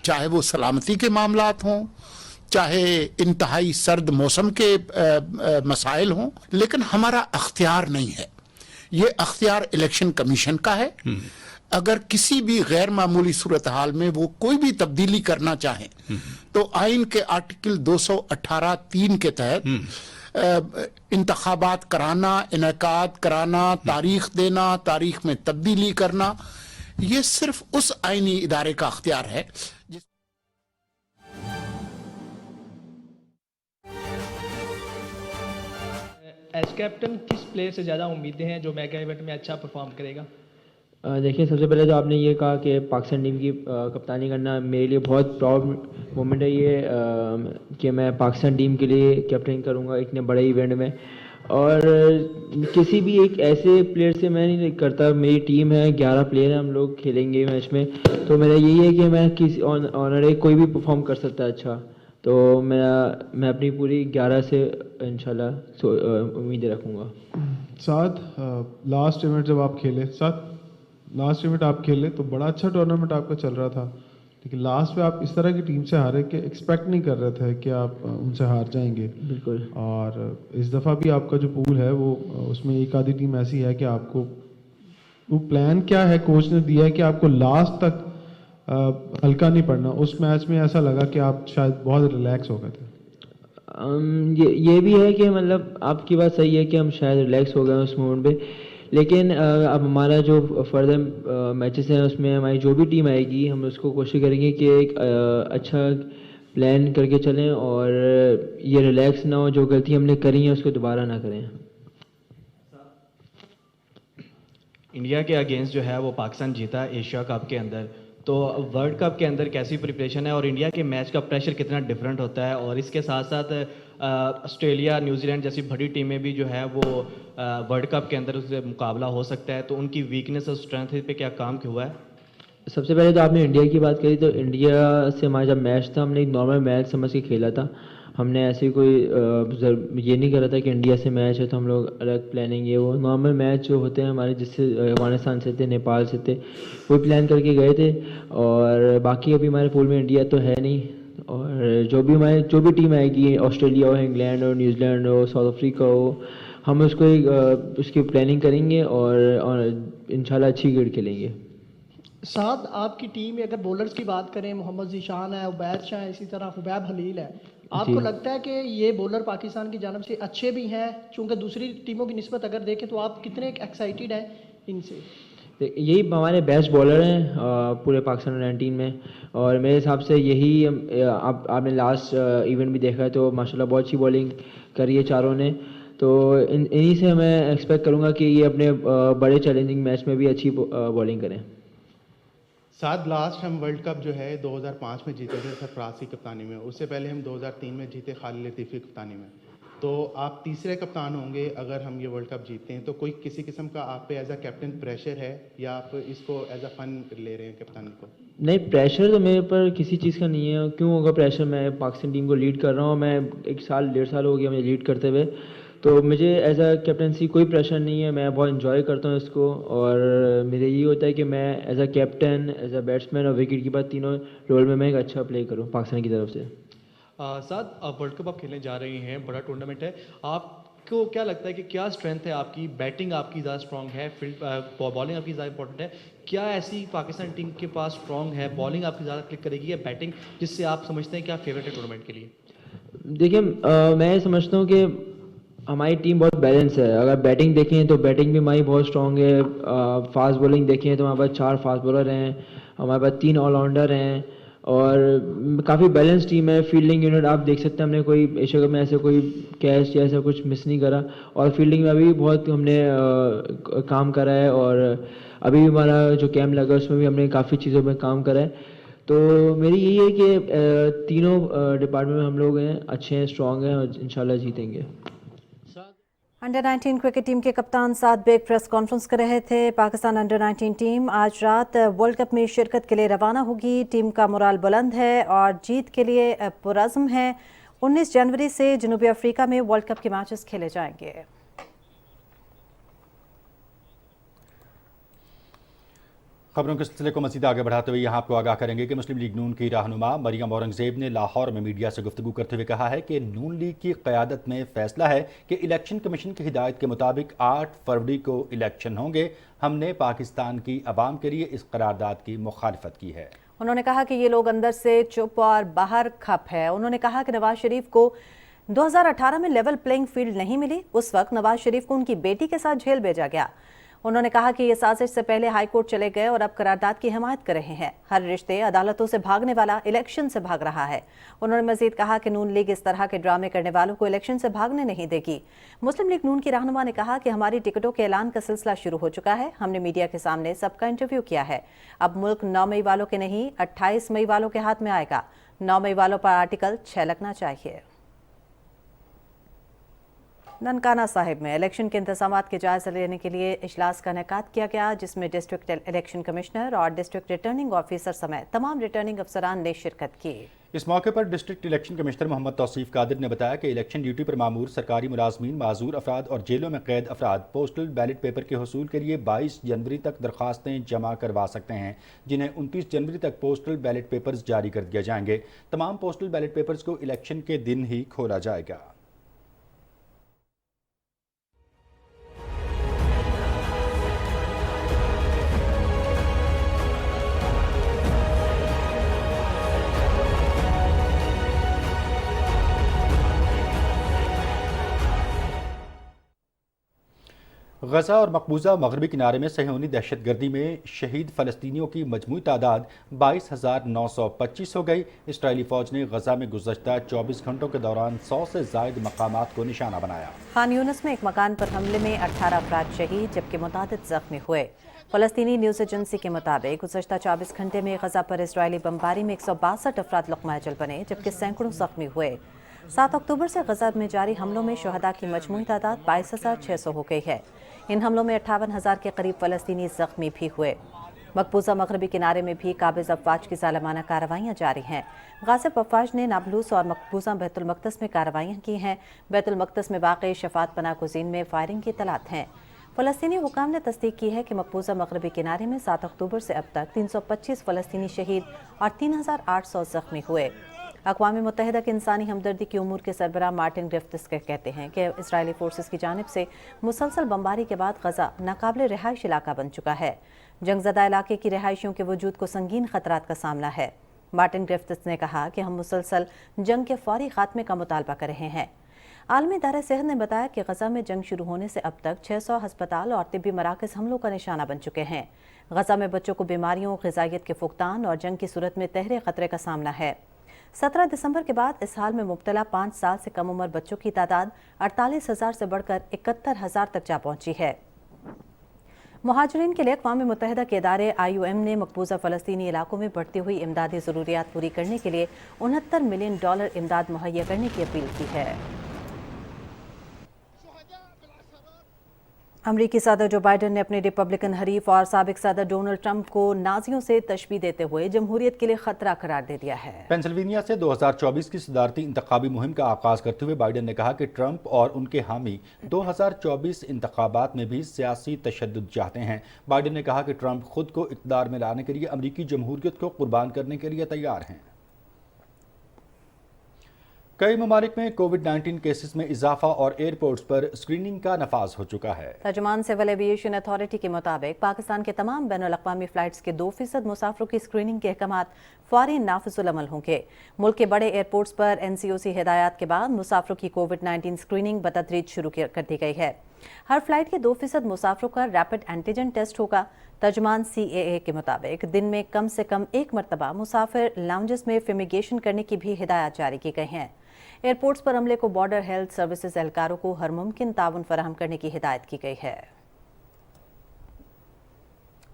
Speaker 11: चाहे वो सलामती के मामलात हों, चाहे इंतहाई सर्द मौसम के मसाइल हों, लेकिन हमारा अख्तियार नहीं है। ये अख्तियार इलेक्शन कमीशन का है। अगर किसी भी गैर मामूली सूरत हाल में वो कोई भी तब्दीली करना चाहें तो आइन के आर्टिकल 218(3) के तहत इंतखाबात कराना, इनेकाद कराना, तारीख देना, तारीख में तब्दीली करना, ये सिर्फ उस आईनी इदारे का अख्तियार है जिस
Speaker 12: एज कैप्टन किस प्लेयर से ज़्यादा उम्मीदें हैं जो मेगा इवेंट में अच्छा परफॉर्म करेगा?
Speaker 13: देखिए, सबसे पहले तो आपने ये कहा कि पाकिस्तान टीम की कप्तानी करना मेरे लिए बहुत प्राउड मोमेंट है ये कि मैं पाकिस्तान टीम के लिए कैप्टन करूँगा इतने बड़े इवेंट में। और किसी भी एक ऐसे प्लेयर से मैं नहीं करता। मेरी टीम है, 11 प्लेयर हैं, हम लोग खेलेंगे मैच में, तो मेरा यही है कि मैं किसी ऑनर है, कोई भी परफॉर्म कर सकता है अच्छा। तो मैं अपनी पूरी 11 से इंशाल्लाह उम्मीदें रखूँगा।
Speaker 14: लास्ट इवेंट जब आप खेले लास्ट इवेंट आप खेले तो बड़ा अच्छा टूर्नामेंट आपका चल रहा था, लेकिन लास्ट में आप इस तरह की टीम से हारे कि एक्सपेक्ट नहीं कर रहे थे कि आप उनसे हार जाएंगे।
Speaker 13: बिल्कुल।
Speaker 14: और इस दफ़ा भी आपका जो पूल है वो उसमें एक आधी टीम ऐसी है कि आपको वो प्लान क्या है कोच ने दिया है कि आपको लास्ट तक हल्का नहीं पड़ना। उस मैच में ऐसा लगा कि आप शायद बहुत रिलैक्स हो गए थे।
Speaker 13: ये भी है कि मतलब आपकी बात सही है कि हम शायद रिलैक्स हो गए उस मोमेंट पे, लेकिन अब हमारा जो फर्दर मैचेस हैं उसमें हमारी जो भी टीम आएगी हम उसको कोशिश करेंगे कि एक अच्छा प्लान करके चलें और ये रिलैक्स ना हो, जो गलती हमने करी है उसको दोबारा ना करें।
Speaker 12: इंडिया के अगेंस्ट जो है वो पाकिस्तान जीता एशिया कप के अंदर, तो वर्ल्ड कप के अंदर कैसी प्रिपरेशन है और इंडिया के मैच का प्रेशर कितना डिफरेंट होता है? और इसके साथ साथ ऑस्ट्रेलिया, न्यूजीलैंड जैसी बड़ी टीमें भी जो है वो वर्ल्ड कप के अंदर उससे मुकाबला हो सकता है, तो उनकी वीकनेस और स्ट्रेंथ पे क्या काम हुआ है?
Speaker 13: सबसे पहले तो आपने इंडिया की बात करी, तो इंडिया से हमारा जब मैच था हमने एक नॉर्मल मैच समझ के खेला था। हमने ऐसे कोई ये नहीं करा था कि इंडिया से मैच है तो हम लोग अलग प्लानिंग ये वो नॉर्मल मैच जो होते हैं हमारे, जिससे अफगानिस्तान से थे, नेपाल से थे, वो प्लान करके गए थे। और बाकी अभी हमारे पूल में इंडिया तो है नहीं, और जो भी टीम आएगी, ऑस्ट्रेलिया हो, इंग्लैंड हो, न्यूजीलैंड हो, साउथ अफ्रीका हो, हम उसकी प्लानिंग करेंगे और इंशाल्लाह अच्छी क्रिकेट खेलेंगे।
Speaker 15: साथ आपकी टीम में अगर बॉलर्स की बात करें, मोहम्मद ज़ीशान है, उबैद शाह है, इसी तरह हुबैब हलील है, आपको लगता है कि ये बॉलर पाकिस्तान की जानिब से अच्छे भी हैं? चूँकि दूसरी टीमों की निस्बत अगर देखें तो आप कितने एक्साइटेड हैं इनसे?
Speaker 13: یہی ہمارے بیسٹ بالر ہیں پورے پاکستان انڈر 19 میں، اور میرے حساب سے یہی آپ نے لاسٹ ایونٹ بھی دیکھا ہے تو ماشاءاللہ بہت اچھی بالنگ کری ہے چاروں نے، تو انہی سے میں ایکسپیکٹ کروں گا کہ یہ اپنے بڑے چیلنجنگ میچ میں بھی اچھی بالنگ کریں۔
Speaker 16: ساتھ لاسٹ ہم ورلڈ کپ جو ہے 2005 میں جیتے تھے سرفراز کی کپتانی میں، اس سے پہلے ہم 2003 میں جیتے خالد لطیف کی کپتانی میں، تو آپ تیسرے کپتان ہوں گے اگر ہم یہ ورلڈ کپ جیتتے ہیں، تو کوئی کسی قسم کا آپ پہ ایز اے کیپٹن پریشر ہے یا آپ اس کو ایز اے فن لے رہے ہیں کپتانی کو؟
Speaker 13: نہیں، پریشر تو میرے پر کسی چیز کا نہیں ہے، کیوں ہوگا پریشر؟ میں پاکستان ٹیم کو لیڈ کر رہا ہوں، میں 1 سال 1.5 سال ہو گیا مجھے لیڈ کرتے ہوئے، تو مجھے ایز اے کیپٹنسی کوئی پریشر نہیں ہے، میں بہت انجوائے کرتا ہوں اس کو، اور میرے یہ ہوتا ہے کہ میں as a captain, as a batsman اور وکٹ کیپر تینوں رول میں ایک اچھا پلے کروں پاکستان کی طرف سے۔
Speaker 17: ساتھ ورلڈ کپ آپ کھیلنے جا رہے ہیں، بڑا ٹورنامنٹ ہے، آپ کو کیا لگتا ہے کہ کیا اسٹرینتھ ہے آپ کی؟ بیٹنگ آپ کی زیادہ اسٹرانگ ہے، بالنگ آپ کی زیادہ امپورٹنٹ ہے، کیا ایسی پاکستان ٹیم کے پاس اسٹرانگ ہے بالنگ آپ کی زیادہ کلک کرے گی یا بیٹنگ، جس سے آپ سمجھتے ہیں کیا فیوریٹ ہے ٹورنامنٹ کے لیے؟
Speaker 13: دیکھیے میں سمجھتا ہوں کہ ہماری ٹیم بہت بیلنس ہے، اگر بیٹنگ دیکھیں تو بیٹنگ بھی ہماری بہت اسٹرانگ ہے، فاسٹ بالنگ دیکھیں تو ہمارے پاس 4 فاسٹ بالر ہیں، ہمارے پاس 3 آل راؤنڈر ہیں، اور کافی بیلنس ٹیم ہے۔ فیلڈنگ یونٹ آپ دیکھ سکتے ہیں، ہم نے کوئی ایشیا کپ میں ایسے کوئی کیچ یا ایسا کچھ مس نہیں کرا، اور فیلڈنگ میں ابھی بہت ہم نے کام کرا ہے، اور ابھی بھی ہمارا جو کیمپ لگا اس میں بھی ہم نے کافی چیزوں میں کام کرا ہے، تو میری یہی ہے کہ تینوں ڈپارٹمنٹ میں ہم لوگ ہیں اچھے ہیں، اسٹرانگ ہیں، اور انشاءاللہ جیتیں گے۔
Speaker 2: انڈر 19 کرکٹ ٹیم کے کپتان سعد بیگ پریس کانفرنس کر رہے تھے۔ پاکستان انڈر 19 ٹیم آج رات ورلڈ کپ میں شرکت کے لیے روانہ ہوگی، ٹیم کا مورال بلند ہے اور جیت کے لیے پرعزم ہے۔ 19 جنوری سے جنوبی افریقہ میں ورلڈ کپ کے میچز کھیلے جائیں گے۔
Speaker 1: خبروں کے سلسلے کو مزید آگے بڑھاتے ہوئے یہاں آپ کو آگاہ کریں گے کہ مسلم لیگ نون کی رہنما مریم اورنگزیب نے لاہور میں میڈیا سے گفتگو کرتے ہوئے کہا ہے کہ نون لیگ کی قیادت میں فیصلہ ہے کہ الیکشن کمیشن کی ہدایت کے مطابق 8 فروری کو الیکشن ہوں گے۔ ہم نے پاکستان کی عوام کے لیے اس قرارداد کی مخالفت کی ہے۔
Speaker 2: انہوں نے کہا کہ یہ لوگ اندر سے چپ اور باہر کھپ ہے۔ انہوں نے کہا کہ نواز شریف کو 2018 میں لیول پلینگ فیلڈ نہیں ملی، اس وقت نواز شریف کو ان کی بیٹی کے ساتھ جیل بھیجا گیا۔ انہوں نے کہا کہ یہ سازش سے پہلے ہائی کورٹ چلے گئے اور اب قرارداد کی حمایت کر رہے ہیں۔ ہر رشتے عدالتوں سے بھاگنے والا الیکشن سے بھاگ رہا ہے۔ انہوں نے مزید کہا کہ نون لیگ اس طرح کے ڈرامے کرنے والوں کو الیکشن سے بھاگنے نہیں دے گی۔ مسلم لیگ نون کی رہنما نے کہا کہ ہماری ٹکٹوں کے اعلان کا سلسلہ شروع ہو چکا ہے، ہم نے میڈیا کے سامنے سب کا انٹرویو کیا ہے۔ اب ملک 9 مئی والوں کے نہیں 28 مئی والوں کے ہاتھ میں آئے گا۔ 9 مئی والوں پر آرٹیکل 6 لگنا چاہیے۔ ننکانہ صاحب میں الیکشن کے انتظامات کے جائزہ لینے کے لیے اجلاس کا انعقاد کیا گیا، جس میں ڈسٹرکٹ الیکشن کمشنر اور ڈسٹرکٹ ریٹرننگ آفیسر سمیت تمام ریٹرننگ افسران نے شرکت کی۔
Speaker 1: اس موقع پر ڈسٹرکٹ الیکشن کمشنر محمد توصیف قادر نے بتایا کہ الیکشن ڈیوٹی پر مامور سرکاری ملازمین، معذور افراد اور جیلوں میں قید افراد پوسٹل بیلٹ پیپر کے حصول کے لیے 22 جنوری تک درخواستیں جمع کروا سکتے ہیں، جنہیں 29 جنوری تک پوسٹل بیلٹ پیپرز جاری کر دیا جائیں گے۔ تمام پوسٹل بیلٹ پیپرز کو الیکشن کے دن ہی کھولا جائے گا۔ غزہ اور مقبوضہ مغربی کنارے میں صہیونی دہشت گردی میں شہید فلسطینیوں کی مجموعی تعداد 22,925 ہو گئی۔ اسرائیلی فوج نے غزہ میں گزشتہ 24 گھنٹوں کے دوران 100 سے زائد مقامات کو نشانہ بنایا۔
Speaker 2: خان یونس میں ایک مکان پر حملے میں 18 افراد شہید جبکہ متعدد زخمی ہوئے۔ فلسطینی نیوز ایجنسی کے مطابق گزشتہ 24 گھنٹے میں غزہ پر اسرائیلی بمباری میں 162 افراد لقمہ اجل بنے جبکہ سینکڑوں زخمی ہوئے۔ 7 اکتوبر سے غزہ میں جاری حملوں میں شہداء کی مجموعی تعداد 22,600 ہو گئی ہے۔ ان حملوں میں 58,000 کے قریب فلسطینی زخمی بھی ہوئے۔ مقبوضہ مغربی کنارے میں بھی قابض افواج کی ظالمانہ کارروائیاں جاری ہیں۔ غاصب افواج نے نابلوس اور مقبوضہ بیت المقدس میں کارروائیاں کی ہیں۔ بیت المقدس میں واقع شفاعت پناہ گزین میں فائرنگ کی اطلاعات ہیں۔ فلسطینی حکام نے تصدیق کی ہے کہ مقبوضہ مغربی کنارے میں 7 اکتوبر سے اب تک 325 فلسطینی شہید اور 3,800 زخمی ہوئے۔ اقوام متحدہ کے انسانی ہمدردی کے امور کے سربراہ مارٹن گرفٹس کہتے ہیں کہ اسرائیلی فورسز کی جانب سے مسلسل بمباری کے بعد غزہ ناقابل رہائش علاقہ بن چکا ہے۔ جنگ زدہ علاقے کی رہائشیوں کے وجود کو سنگین خطرات کا سامنا ہے۔ مارٹن گرفٹس نے کہا کہ ہم مسلسل جنگ کے فوری خاتمے کا مطالبہ کر رہے ہیں۔ عالمی ادارہ صحت نے بتایا کہ غزہ میں جنگ شروع ہونے سے اب تک 600 ہسپتال اور طبی مراکز حملوں کا نشانہ بن چکے ہیں۔ غزہ میں بچوں کو بیماریوں، غذائیت کے فقدان اور جنگ کی صورت میں تہرے خطرے کا سامنا ہے۔ 17 دسمبر کے بعد اس حال میں مبتلا 5 سال سے کم عمر بچوں کی تعداد 48,000 سے بڑھ کر 71,000 تک جا پہنچی ہے۔ مہاجرین کے لیے اقوام متحدہ کے ادارے IOM نے مقبوضہ فلسطینی علاقوں میں بڑھتی ہوئی امدادی ضروریات پوری کرنے کے لیے $69 ملین امداد مہیا کرنے کی اپیل کی ہے۔ امریکی صدر جو بائیڈن نے اپنے ریپبلکن حریف اور سابق صدر ڈونلڈ ٹرمپ کو نازیوں سے تشبیہ دیتے ہوئے جمہوریت کے لیے خطرہ قرار دے دیا ہے۔
Speaker 1: پینسلوینیا سے 2024 کی صدارتی انتخابی مہم کا آغاز کرتے ہوئے بائیڈن نے کہا کہ ٹرمپ اور ان کے حامی 2024 انتخابات میں بھی سیاسی تشدد چاہتے ہیں۔ بائیڈن نے کہا کہ ٹرمپ خود کو اقتدار میں لانے کے لیے امریکی جمہوریت کو قربان کرنے کے لیے تیار ہیں۔ کئی ممالک میں کووڈ-19 کیسز میں اضافہ اور ایئرپورٹس پر اسکریننگ کا نفاذ ہو چکا ہے۔
Speaker 2: ترجمان سول ایویشن اتھارٹی کے مطابق پاکستان کے تمام بین الاقوامی فلائٹس کے 2% مسافروں کی اسکریننگ کے احکامات فوری نافذ العمل ہوں گے۔ ملک کے بڑے ایئرپورٹس پر NCOC ہدایات کے بعد مسافروں کی کووڈ-19 اسکریننگ بتدریج شروع کر دی گئی ہے۔ ہر فلائٹ کے 2% مسافروں کا ریپڈ اینٹیجن ٹیسٹ ہوگا۔ ترجمان CAA کے مطابق دن میں کم سے کم 1 مرتبہ مسافر لاؤنجز میں فیمیگیشن کرنے کی بھی ہدایات جاری کی گئی ہیں۔ ایئرپورٹس پر عملے کو بارڈر ہیلتھ سروسز اہلکاروں کو ہر ممکن تعاون فراہم کرنے کی ہدایت کی گئی ہے۔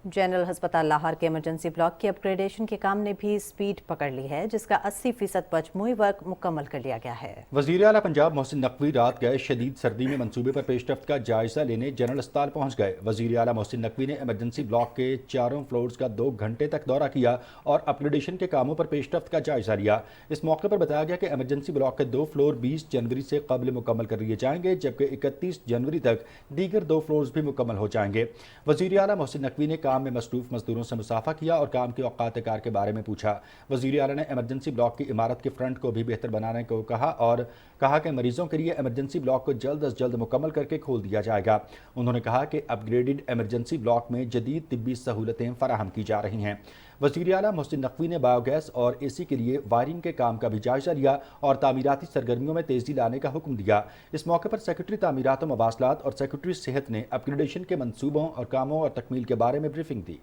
Speaker 2: جنرل ہسپتال لاہور کے ایمرجنسی بلاک کی اپ گریڈیشن کے کام نے بھی سپیڈ پکڑ لی ہے، جس کا 80% مجموعی ورک مکمل کر لیا گیا ہے۔
Speaker 1: وزیر اعلیٰ پنجاب محسن نقوی رات گئے شدید سردی میں منصوبے پر پیش رفت کا جائزہ لینے جنرل اسپتال پہنچ گئے۔ وزیر اعلیٰ محسن نقوی نے ایمرجنسی بلاک کے 4 فلورز کا 2 گھنٹے تک دورہ کیا اور اپ گریڈیشن کے کاموں پر پیش رفت کا جائزہ لیا۔ اس موقع پر بتایا گیا کہ ایمرجنسی بلاک کے 2 فلور 20 جنوری سے قبل مکمل کر لیے جائیں گے، جبکہ 31 جنوری تک دیگر 2 فلورز بھی مکمل ہو جائیں گے۔ وزیر اعلیٰ محسن نقوی نے کام میں مصروف مزدوروں سے مصافحہ کیا اور کام کے اوقات کار کے بارے میں پوچھا۔ وزیر اعلیٰ نے ایمرجنسی بلاک کی عمارت کے فرنٹ کو بھی بہتر بنانے کو کہا اور کہا کہ مریضوں کے لیے ایمرجنسی بلاک کو جلد از جلد مکمل کر کے کھول دیا جائے گا۔ انہوں نے کہا کہ اپ گریڈڈ ایمرجنسی بلاک میں جدید طبی سہولتیں فراہم کی جا رہی ہیں۔ وزیر اعلیٰ محسن نقوی نے بایو گیس اور AC کے لیے وائرنگ کے کام کا بھی جائزہ لیا اور تعمیراتی سرگرمیوں میں تیزی لانے کا حکم دیا۔ اس موقع پر سیکرٹری تعمیرات و مواصلات اور سیکرٹری صحت نے اپ گریڈیشن کے منصوبوں اور کاموں اور تکمیل کے بارے میں بریفنگ دی۔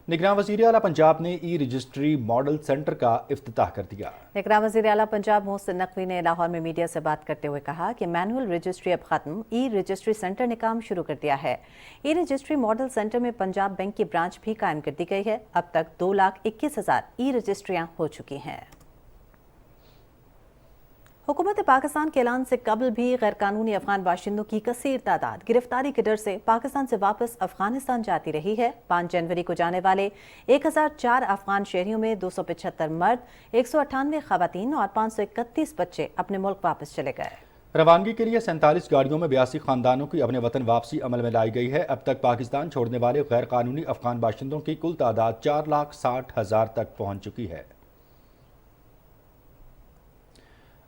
Speaker 1: نگراں وزیر اعلیٰ پنجاب نے ای رجسٹری ماڈل سینٹر کا افتتاح کر دیا۔
Speaker 2: نگراں وزیر اعلیٰ پنجاب محسن نقوی نے لاہور میں میڈیا سے بات کرتے ہوئے کہا کہ مینول رجسٹری اب ختم، ای رجسٹری سینٹر نے کام شروع کر دیا ہے۔ ای رجسٹری ماڈل سینٹر میں پنجاب بینک کی برانچ بھی قائم کر دی گئی ہے۔ اب تک 2,21,000 ای رجسٹریاں ہو چکی ہیں۔ حکومت پاکستان کے اعلان سے قبل بھی غیر قانونی افغان باشندوں کی کثیر تعداد گرفتاری کے ڈر سے پاکستان سے واپس افغانستان جاتی رہی ہے۔ 5 جنوری کو جانے والے 1004 افغان شہریوں میں 275 مرد، 198 خواتین اور 531 بچے اپنے ملک واپس چلے گئے۔
Speaker 1: روانگی کے لیے 47 گاڑیوں میں 82 خاندانوں کی اپنے وطن واپسی عمل میں لائی گئی ہے۔ اب تک پاکستان چھوڑنے والے غیر قانونی افغان باشندوں کی کل تعداد 4,60,000 تک پہنچ چکی ہے۔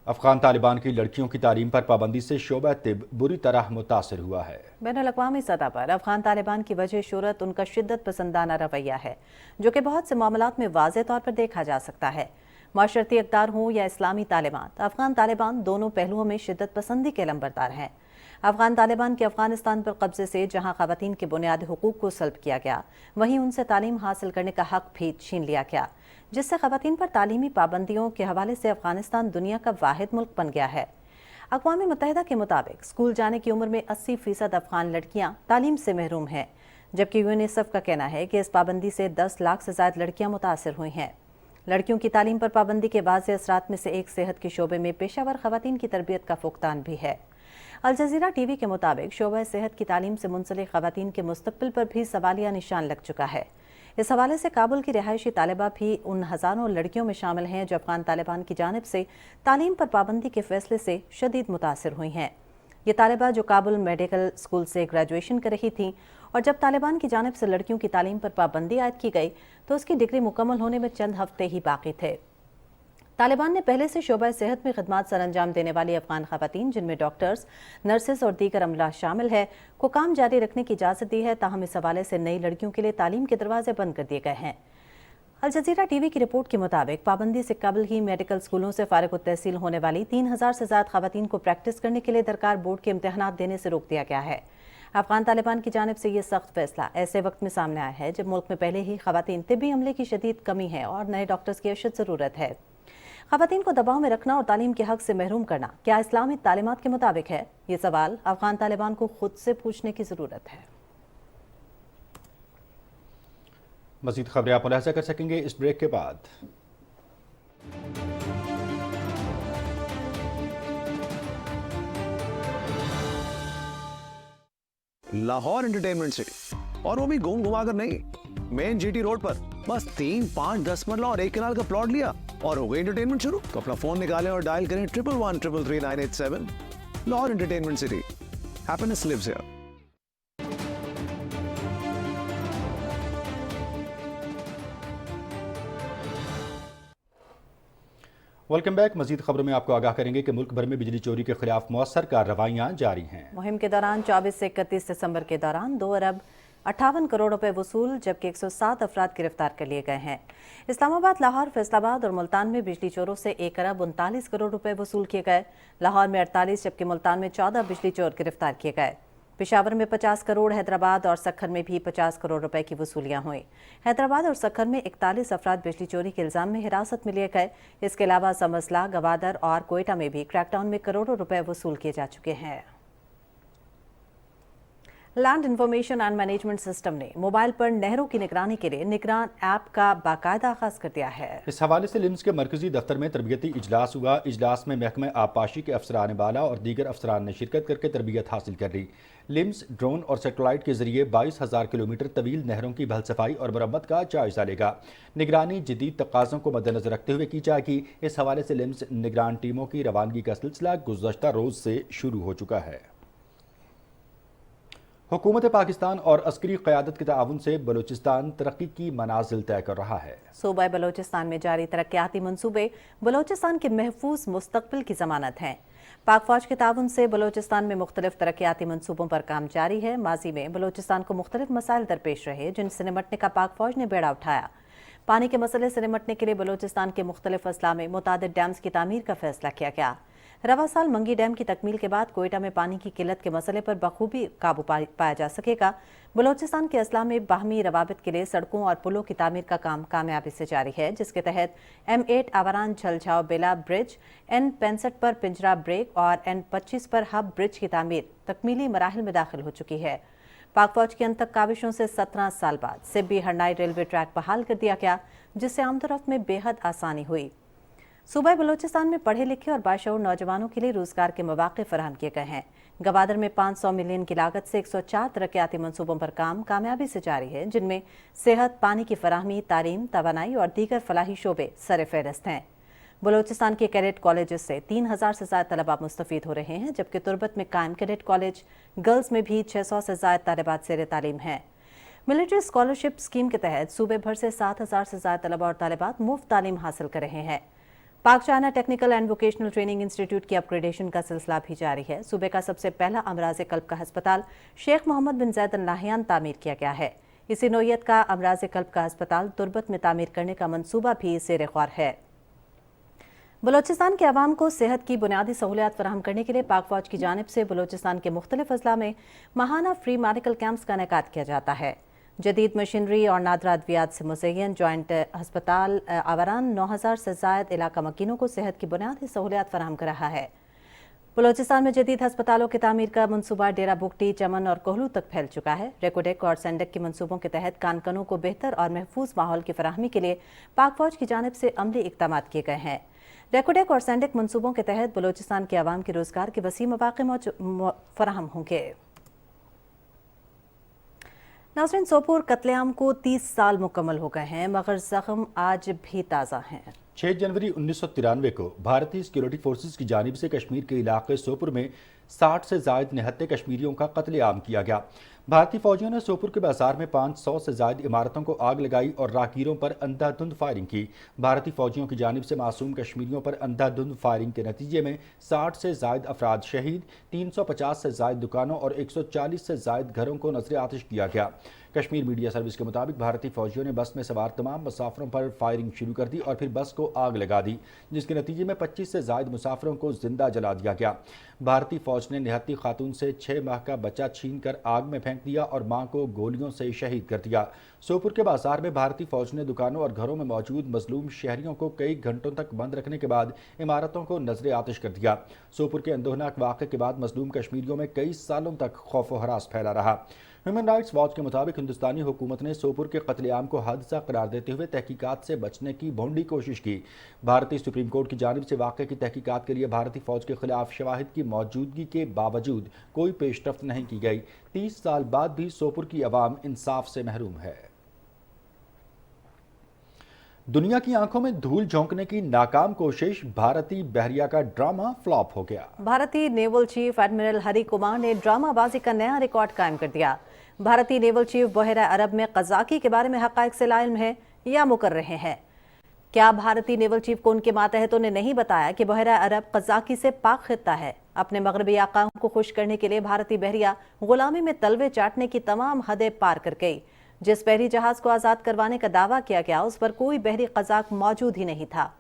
Speaker 1: افغان طالبان کی لڑکیوں کی تعلیم پر پابندی سے شعبہ طب بری طرح متاثر ہوا ہے۔
Speaker 2: بین الاقوامی سطح پر افغان طالبان کی وجہ شہرت ان کا شدت پسندانہ رویہ ہے، جو کہ بہت سے معاملات میں واضح طور پر دیکھا جا سکتا ہے۔ معاشرتی اقدار ہوں یا اسلامی تعلیمات، افغان طالبان دونوں پہلوؤں میں شدت پسندی کے علمبردار ہیں۔ افغان طالبان کے افغانستان پر قبضے سے جہاں خواتین کے بنیادی حقوق کو سلب کیا گیا، وہیں ان سے تعلیم حاصل کرنے کا حق بھی چھین لیا گیا، جس سے خواتین پر تعلیمی پابندیوں کے حوالے سے افغانستان دنیا کا واحد ملک بن گیا ہے۔ اقوام متحدہ کے مطابق اسکول جانے کی عمر میں 80% افغان لڑکیاں تعلیم سے محروم ہیں، جبکہ یونیسیف کا کہنا ہے کہ اس پابندی سے 10 لاکھ سے زائد لڑکیاں متاثر ہوئی ہیں۔ لڑکیوں کی تعلیم پر پابندی کے واضح اثرات میں سے ایک صحت کے شعبے میں پیشہ ور خواتین کی تربیت کا فقدان بھی ہے۔ الجزیرہ ٹی وی کے مطابق شعبہ صحت کی تعلیم سے منسلک خواتین کے مستقبل پر بھی سوالیہ نشان لگ چکا ہے۔ اس حوالے سے کابل کی رہائشی طالبہ بھی ان ہزاروں لڑکیوں میں شامل ہیں جو افغان طالبان کی جانب سے تعلیم پر پابندی کے فیصلے سے شدید متاثر ہوئی ہیں۔ یہ طالبہ جو کابل میڈیکل اسکول سے گریجویشن کر رہی تھیں اور جب طالبان کی جانب سے لڑکیوں کی تعلیم پر پابندی عائد کی گئی تو اس کی ڈگری مکمل ہونے میں چند ہفتے ہی باقی تھے۔ طالبان نے پہلے سے شعبہ صحت میں خدمات سر انجام دینے والی افغان خواتین، جن میں ڈاکٹرز، نرسز اور دیگر عملہ شامل ہے، کو کام جاری رکھنے کی اجازت دی ہے، تاہم اس حوالے سے نئی لڑکیوں کے لیے تعلیم کے دروازے بند کر دیے گئے ہیں۔ अल जजीरा टीवी की रिपोर्ट के मुताबिक पाबंदी से कबल ही मेडिकल स्कूलों से फारिग तहसील होने वाली 3000 से ज्यादा खवातीन को प्रैक्टिस करने के लिए दरकार बोर्ड के इम्तहानात देने से रोक दिया गया है। अफगान तालिबान की जानिब से ये सख्त फैसला ऐसे वक्त में सामने आया है जब मुल्क में पहले ही खवातीन तिब्बी अमले की शदीद कमी है और नए डॉक्टर्स की अशद ज़रूरत है। खवातीन को दबाव में रखना और तालीम के हक से महरूम करना क्या इस्लामी तालीमात के मुताबिक है? ये सवाल अफगान तालिबान को खुद से पूछने की ज़रूरत है।
Speaker 1: मज़ीद खबरें आप मुलाहिज़ा कर सकेंगे इस ब्रेक के बाद।
Speaker 3: लाहौर एंटरटेनमेंट सिटी, और वो भी घूम घुमा कर नहीं, मेन जीटी रोड पर। बस 3, 5, 10 मरला और 1 कनाल का प्लॉट लिया और हो गई एंटरटेनमेंट शुरू। तो अपना फोन निकालें और डायल करें 1113333987। Lahore entertainment city, happiness lives here.
Speaker 1: Welcome back. मजीद खबरों में आपको आगाह करेंगे कि मुल्क भर में बिजली चोरी के खिलाफ मौसर कार्रवाइयाँ जारी हैं।
Speaker 2: मुहिम के दौरान 24 से 31 दिसंबर के दौरान 2 अरब 58 करोड़ रुपए वसूल, जबकि 107 अफराद गिरफ्तार कर लिए गए हैं। इस्लामाबाद, लाहौर, फैसलाबाद और मुल्तान में बिजली चोरों से 1 अरब 39 करोड़ रुपए वसूल किए गए। लाहौर में 48 जबकि मुल्तान में 14 बिजली चोर गिरफ्तार किए गए। पेशावर में 50 करोड़, हैदराबाद और सक्खर में भी 50 करोड़ रुपए की वसूलियां हुई। हैदराबाद और सक्खर में 41 अफराद बिजली चोरी के इल्जाम में हिरासत में लिए गए। इसके अलावा समसला, गवादर और कोयटा में भी क्रैकडाउन में करोड़ों रुपए वसूल किए जा चुके हैं। Land information and management system ने मोबाइल पर नहरों की निगरानी के लिए निगरान ऐप का बाकायदा आगाज कर दिया है।
Speaker 1: इस हवाले से लिम्स के मरकजी दफ्तर में तरबियती इजलास हुआ। इजलास में महकमे आबपाशी के अफसरान बाला और दीगर अफसरान ने शिरकत करके तरबियत हासिल कर ली। लिम्स ड्रोन और सेटेलाइट के जरिए 22,000 किलोमीटर तवील नहरों की भल सफाई और मरम्मत का जायजा लेगा। निगरानी जदीद तकाज़ों को मद्देनजर रखते हुए की जाएगी। इस हवाले से लिम्स निगरान टीमों की रवानगी का सिलसिला गुज़श्ता रोज से शुरू हो चुका है। हुकूमत पाकिस्तान और अस्करी क़यादत के ताउन से बलूचिस्तान तरक्की की मनाजिल तय कर रहा है।
Speaker 2: सूबा बलूचिस्तान में जारी तरक्याती मंसूबे बलूचिस्तान के महफूज मुस्तकबिल की जमानत हैं। पाक फौज के ताउन से बलूचिस्तान में मुख्तलिफ तरक्याती मंसूबों पर काम जारी है। माजी में बलूचिस्तान को मुख्तलिफ मसाइल दरपेश रहे जिनसे निमटने का पाक फौज ने बेड़ा उठाया। पानी के मसले से निमटने के लिए बलूचिस्तान के मुख्तलिफ अजला में मुतादिद डैम्स की तामीर का फैसला किया गया। रवा साल मंगी डैम की तकमील के बाद कोयटा में पानी की किल्लत के मसले पर बखूबी काबू पाया जा सकेगा। बलूचिस्तान के अजला में बाहमी रवाबित के लिए सड़कों और पुलों की तामीर का काम कामयाबी से जारी है, जिसके तहत M8 आवारान झलझाव बेला ब्रिज, N65 पर पिंजरा ब्रेक और N25 पर हब ब्रिज की तामीर तकमीली मराहिल में दाखिल हो चुकी है। पाक फौज की अंतक काविशों से 17 साल बाद सिब्बी हरनाई रेलवे ट्रैक बहाल कर दिया गया, जिससे आमदोरफ्त में बेहद आसानी हुई। सूबा बलूचिस्तान में पढ़े लिखे और बाशऊर नौजवानों के लिए रोजगार के मौके फराहम किए गए हैं। गवादर में 500 मिलियन की लागत से 104 तरक्याती मंसूबों पर काम कामयाबी से जारी है, जिनमें सेहत, पानी की फराहमी, तालीम, तवानाई और दीगर फलाही शोबे सर-ए-फहरिस्त हैं। बलूचिस्तान के कैडेट कॉलेज से 3000 से ज्यादा तलबा मुस्तफीद हो रहे हैं, जबकि तुर्बत में कायम कैडेट कॉलेज गर्ल्स में भी 600 से ज्यादा तालिबात ज़ेर तालीम हैं। मिलिट्री स्कॉलरशिप स्कीम के तहत सूबे भर से 7000 से ज्यादा तलबा और तालिबात मुफ्त तालीम हासिल कर रहे हैं। पाक China technical and vocational training institute की अपग्रेडेशन का सिलसिला भी जारी है। सूबे का सबसे पहला अमराज कल्ब का अस्पताल शेख मोहम्मद बिन जैद अल नाहयान तामीर किया गया है। इसी नोयत का अमराज कल्ब का अस्पताल तुर्बत में तामीर करने का मंसूबा भी ज़ेर ख्वार है। बलूचिस्तान के अवाम को सेहत की बुनियादी सहूलियात फराहम करने के लिए पाक फौज की जानिब से बलूचिस्तान के मुख्तलिफ अजला में माहाना फ्री मेडिकल कैंप्स का इनेकाद किया जाता है। जदीद मशीनरी और नादरा अद्वियात से मुज़य्यन जॉइंट अस्पताल आवारान 9000 से ज़ायद इलाका मकीनों को सेहत की बुनियादी सहूलियात फराहम कर रहा है। बलूचिस्तान में जदीद अस्पतालों की तामीर का मनसूबा डेरा बुगटी, चमन और कोहलू तक फैल चुका है। रेकोडेक और सेंडक के मनसूबों के तहत कानकनों को बेहतर और महफूज माहौल की फराहमी के लिए पाक फौज की जानिब से अमली इक़दाम किए गए हैं। रेकोडेक और सेंडक मनसूबों के तहत बलूचिस्तान के अवाम के रोजगार के वसी मौके फराहम होंगे। नाज़रीन, सोपोर कत्लेआम को 30 साल मुकम्मल हो गए हैं, मगर जख्म आज भी ताज़ा हैं।
Speaker 1: 6 जनवरी 1993 को भारतीय सिक्योरिटी फोर्सेस की जानिब से कश्मीर के इलाके सोपुर में 60 से ज़ायद निहत्ते कश्मीरियों का कत्लेआम किया गया। भारतीय फौजियों ने सोपुर के बाजार में 500 से ज़ायद इमारतों को आग लगाई और राहगीरों पर अंधाधुंध फायरिंग की। भारतीय फौजियों की जानिब से मासूम कश्मीरियों पर अंधाधुंध फायरिंग के नतीजे में 60 से ज़ायद अफराद शहीद, 350 से ज़ायद दुकानों और 140 से ज़ायद घरों को नजर आतिश किया गया। कश्मीर मीडिया सर्विस के मुताबिक भारतीय फौजियों ने बस में सवार तमाम मुसाफिरों पर फायरिंग शुरू कर दी और फिर बस को आग लगा दी, जिसके नतीजे में 25 से ज़ायद मुसाफिरों को जिंदा जला दिया गया। भारतीय फौज ने निहत्ती खातून से 6 माह का बच्चा छीन कर आग में फेंक दिया और मां को गोलियों से शहीद कर दिया। सोपुर के बाजार में भारतीय फौज ने दुकानों और घरों में मौजूद मजलूम शहरियों को कई घंटों तक बंद रखने के बाद इमारतों को नजर आतिश कर दिया। सोपुर के अंदोहनाक वाक़े के बाद मजलूम कश्मीरियों में कई सालों तक खौफ व हरास फैला रहा। ह्यूमन राइट्स वॉच के मुताबिक हिंदुस्तानी हुकूमत ने सोपुर के कत्लेआम को हादसा करार देते हुए तहकीकात से बचने की भोंडी कोशिश की। भारतीय सुप्रीम कोर्ट की जानिब से वाक़े की तहकीकात के लिए भारतीय फौज के खिलाफ शवाहिद की मौजूदगी के बावजूद कोई पेशरफ्त नहीं की गई। 30 साल बाद भी सोपुर की आवाम इंसाफ से महरूम है। दुनिया की आंखों में धूल झोंकने की नाकाम कोशिश, भारतीय बहरिया का ड्रामा फ्लॉप हो गया।
Speaker 2: भारतीय naval chief admiral Hari Kumar ने ड्रामाबाजी का नया रिकॉर्ड कायम कर दिया। भारतीय नेवल चीफ बहरा अरब में कज़ाकी के बारे में हक़ाइक़ से लाइल्म है या मुकर रहे हैं। क्या भारतीय नेवल चीफ को उनके मातहतों ने नहीं बताया कि बहरा अरब कज़ाकी से पाक खित्ता है? अपने मगरबी आकाओं को खुश करने के लिए भारतीय बहरिया गुलामी में तलवे चाटने की तमाम हदें पार कर गई। जिस बहरी जहाज को आज़ाद करवाने का दावा किया गया उस पर कोई बहरी कज़ाक मौजूद ही नहीं था।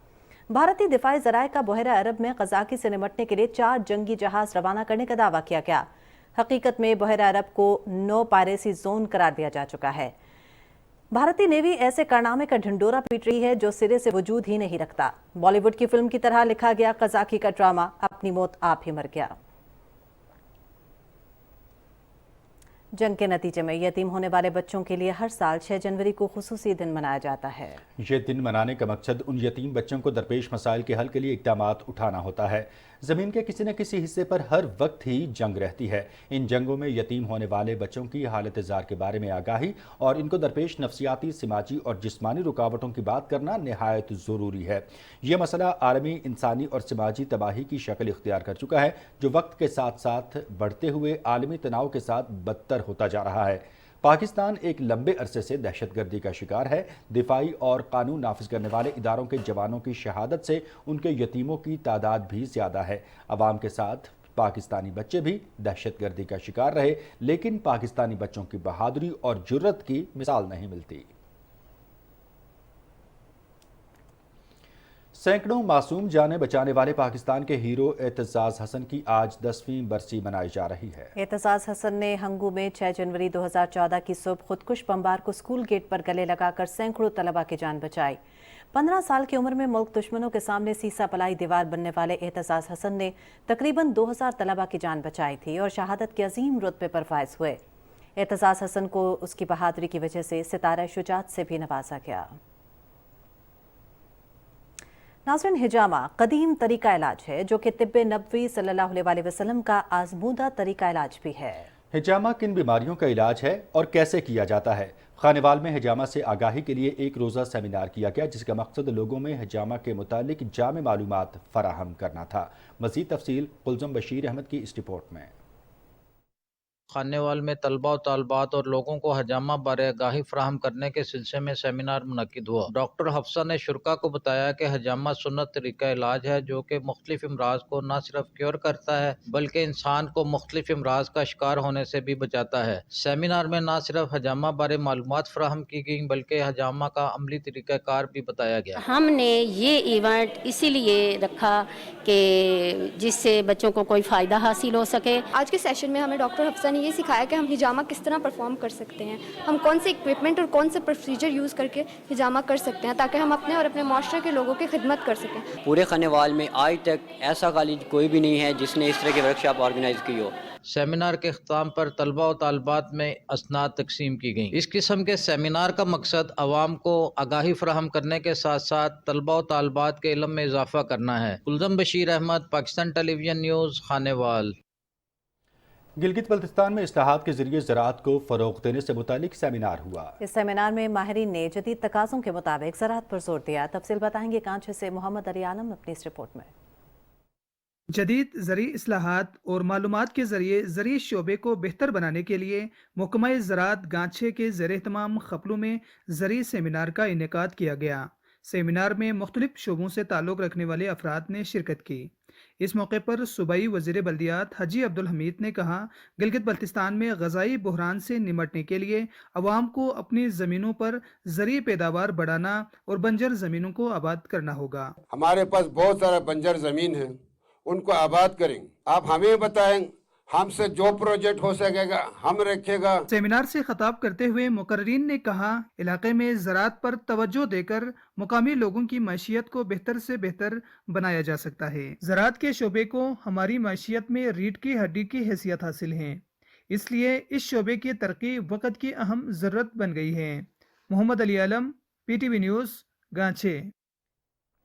Speaker 2: भारतीय दिफाई ज़राए का बहरा अरब में कज़ाकी से निपटने के लिए 4 जंगी जहाज रवाना करने का दावा किया गया। हकीकत में बहरा अरब को नो पायरेसी जोन करार दिया जा चुका है। भारतीय नेवी ऐसे कारनामे का ढिंडोरा पीट रही है जो सिरे से वजूद ही नहीं रखता। बॉलीवुड की फिल्म की तरह लिखा गया कज़ाकी का ड्रामा अपनी मौत आप ही मर गया। जंग के नतीजे में यतीम होने वाले बच्चों के लिए हर साल 6 जनवरी को खुसूसी दिन मनाया जाता है।
Speaker 1: ये दिन मनाने का मकसद उन यतीम बच्चों को दरपेश मसाइल के हल के लिए इक़दामात उठाना होता है। ज़मीन के किसी न किसी हिस्से पर हर वक्त ही जंग रहती है। इन जंगों में यतीम होने वाले बच्चों की हालत ज़ार के बारे में आगाही और इनको दरपेश नफसियाती, समाजी और जिस्मानी रुकावटों की बात करना निहायत ज़रूरी है। ये मसला आलमी इंसानी और समाजी तबाही की शक्ल इख्तियार कर चुका है, जो वक्त के साथ साथ बढ़ते हुए आलमी तनाव के साथ बदतर होता जा रहा है। पाकिस्तान एक लंबे अरसे से दहशतगर्दी का शिकार है। दिफाई और कानून नाफिज करने वाले इदारों के जवानों की शहादत से उनके यतीमों की तादाद भी ज़्यादा है। अवाम के साथ पाकिस्तानी बच्चे भी दहशतगर्दी का शिकार रहे, लेकिन पाकिस्तानी बच्चों की बहादुरी और जुर्रत की मिसाल नहीं मिलती। सैकड़ों मासूम जानें बचाने वाले पाकिस्तान के हीरो एतजाज़ हसन की आज 10वीं बरसी मनाई जा रही है।
Speaker 2: एतजाज़ हसन ने हंगू में 6 जनवरी 2014 की सुबह खुदकुश बमबार को स्कूल गेट पर गले लगाकर सैकड़ों तलबा की जान बचाई। 15 साल की उम्र में मुल्क दुश्मनों के सामने सीसा पलाई दीवार बनने वाले एतजाज़ हसन ने तकरीबन 2000 तलबा की जान बचाई थी और शहादत के अजीम रुतबे पर फायज हुए। एतजाज़ हसन को उसकी बहादुरी की वजह से सितारा शुजात से भी नवाजा गया। नाज़रीन, हिजामा कदीम तरीका इलाज है जो कि तिब्बे नबवी सल्लल्लाहु अलैहि वसल्लम का आजमूदा तरीका इलाज भी है।
Speaker 1: हिजामा किन बीमारियों का इलाज है और कैसे किया जाता है? खानेवाल में हिजामा से आगाही के लिए एक रोज़ा सेमिनार किया गया, जिसका मकसद लोगों में हिजामा के मुतालिक जामे मालूमात फराहम करना था। मज़ीद तफसील कुलज़म बशीर अहमद की इस रिपोर्ट में।
Speaker 18: खानेवाल में तलबा और तालबात और लोगों को हजामा बारे आगाही फराहम करने के सिलसिले में सेमिनार मुनक्किद हुआ। डॉक्टर हफ्सा ने शुरका को बताया कि हजामा सुन्नत तरीका इलाज है जो कि मुख्तलिफ इमराज को न सिर्फ क्योर करता है बल्कि इंसान को मुख्तलिफ इमराज का शिकार होने से भी बचाता है। सेमिनार में न सिर्फ हजामा बारे मालूमात फराहम की गई बल्कि हजामा का अमली तरीका कार भी बताया गया।
Speaker 19: हमने ये इवेंट इसीलिए रखा कि जिससे बच्चों को कोई फ़ायदा हासिल हो सके।
Speaker 20: आज के सेशन में हमें डॉक्टर हफ्सा ने ये सिखाया कि हम हिजामा किस तरह परफॉर्म कर सकते हैं, हम कौन से इक्विपमेंट और कौन से प्रोसीजर यूज़ करके हिजामा कर सकते हैं ताकि हम अपने और अपने माशरे के लोगों की खिदमत कर सकें।
Speaker 21: पूरे खानेवाल में आज तक ऐसा कॉलेज कोई भी नहीं है जिसने इस तरह की वर्कशॉप ऑर्गेनाइज की हो।
Speaker 18: सेमिनार के अख्ताम पर तलबा और तालबात में असनाद तकसीम की गई। इस किस्म के सेमिनार का मकसद अवाम को आगाही फराहम करने के साथ साथ तलबा और तालबात के इल्म में इजाफा करना है। कुलज़म बशीर अहमद, पाकिस्तान टेलीविजन न्यूज़, खानेवाल।
Speaker 1: गिलगित बल्तिस्तान में इस्लाहात के जरिए ज़राअत को फ़रोग़ देने से मुतालिक सेमिनार हुआ।
Speaker 2: इस सेमिनार में माहिरीन ने जदीद तकाज़ों के मुताबिक ज़राअत पर जोर दिया। तफसील बताएंगे कांचे से मोहम्मद अली आलम अपनी इस रिपोर्ट में।
Speaker 22: जदीद ज़री इस्लाहात और मालूमात के ज़रिए ज़री शोबे को बेहतर बनाने के लिए महकमा ज़राअत गांचे के ज़ेर तमाम खपलों में ज़री सेमिनार का इनेकाद किया गया। सेमिनार में मुख्तलिफ शोबों से ताल्लुक़ रखने वाले अफराद ने शिरकत की। इस मौके पर सूबाई वज़ीर बल्दियात हाजी अब्दुल हमीद ने कहा, गिलगित बल्तिस्तान में ग़ज़ाई बहरान से निमटने के लिए अवाम को अपनी ज़मीनों पर ज़रिए पैदावार बढ़ाना और बंजर ज़मीनों को आबाद करना होगा।
Speaker 4: हमारे पास बहुत सारा बंजर ज़मीन है, उनको आबाद करेंगे। आप हमें बताएं, हमसे जो प्रोजेक्ट हो सकेगा हम रखेगा।
Speaker 22: सेमिनार से खिताब करते हुए मुकर्रीन ने कहा, इलाके में ज़राअत पर तवज्जो देकर मुकामी लोगों की मैशियत को बेहतर से बेहतर बनाया जा सकता है। ज़राअत के शोबे को हमारी मैशियत में रीढ़ की हड्डी की हैसियत हासिल है, इसलिए इस शोबे की तरक्की वक्त की अहम ज़रूरत बन गई है। मोहम्मद अली आलम, PTV न्यूज़, गांचे।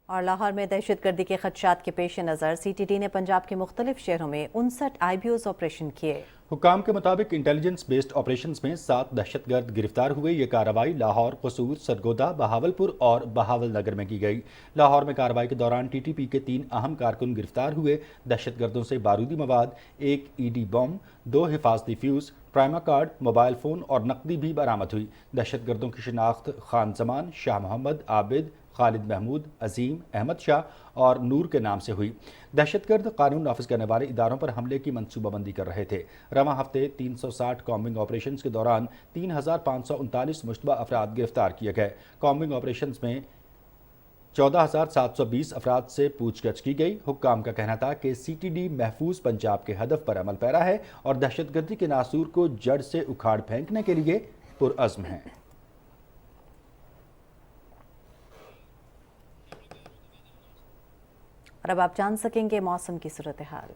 Speaker 2: और लाहौर में दहशतगर्दी के खदशात के पेश नज़र CTD ने पंजाब के मुख्तलिफ शहरों में 59 IBOs ऑपरेशन किए।
Speaker 1: हुकाम के मुताबिक इंटेलिजेंस बेस्ड ऑपरेशंस में 7 दहशतगर्द गिरफ्तार हुए। ये कार्रवाई लाहौर, कसूर, सरगोदा, बहावलपुर और बहावल नगर में की गई। लाहौर में कार्रवाई के दौरान TTP के 3 अहम कारकुन गिरफ्तार हुए। दहशतगर्दों से बारूदी मवाद, 1 ED बम, 2 हिफाजती fuse, primer cord, mobile phone और नकदी भी बरामद हुई। दहशतगर्दों की शिनाख्त खान जमान, शाह मोहम्मद, आबिद, खालिद महमूद, अजीम, अहमद शाह और नूर के नाम से हुई। दहशतगर्द कानून नाफिज करने वाले इदारों पर हमले की मनसूबाबंदी कर रहे थे। रवां हफ्ते 360 कॉम्बिंग ऑपरेशन के दौरान 3539 मुश्तबा अफराद गिरफ्तार किए गए। कॉम्बिंग ऑपरेशन में 14,720 अफराद से पूछगछ की गई। हुक्काम का कहना था कि CTD महफूज पंजाब के हदफ पर अमल पैरा है और दहशतगर्दी के नासूर को जड़ से उखाड़ फेंकने के लिए पुरअज़्म है।
Speaker 2: और अब आप जान सकेंगे मौसम की सूरत हाल।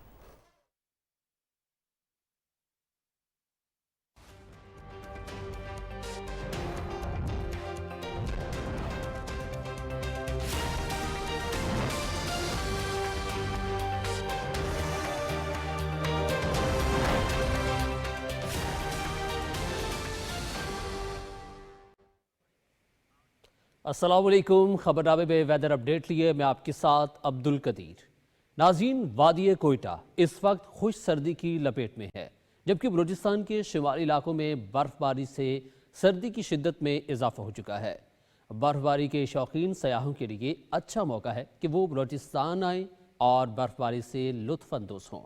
Speaker 5: अस्सलाम वालेकुम। खबरनामे में वेदर अपडेट लिए मैं आपके साथ अब्दुल कदीर। नाज़रीन, वादी कोयटा इस वक्त खुश सर्दी की लपेट में है, जबकि बलूचिस्तान के शुमाली इलाकों में बर्फबारी से सर्दी की शिद्दत में इजाफा हो चुका है। बर्फबारी के शौकीन सयाहों के लिए अच्छा मौका है कि वो बलूचिस्तान आएँ और बर्फबारी से लुत्फ़ अंदोज़ हों।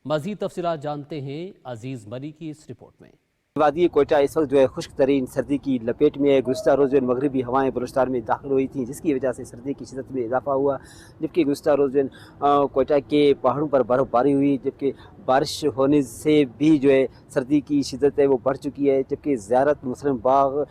Speaker 5: मज़ीद तफसीलात जानते हैं अजीज़ मरी की इस रिपोर्ट में।
Speaker 23: वादी कोयटा इस वक्त जो है खुश्क तरीन सर्दी की लपेट में है। गुज़श्ता रोज़ जो मगरबी हवाएं बलूचिस्तान में दाखिल हुई थी, जिसकी वजह से सर्दी की शिद्दत में इजाफा हुआ। जबकि गुज़श्ता रोज़ जो कोयटा के पहाड़ों पर बर्फ़बारी हुई, जबकि बारिश होने से भी जो है सर्दी की शिद्दत है वो बढ़ चुकी है। जबकि ज़ियारत मुसलम बाग,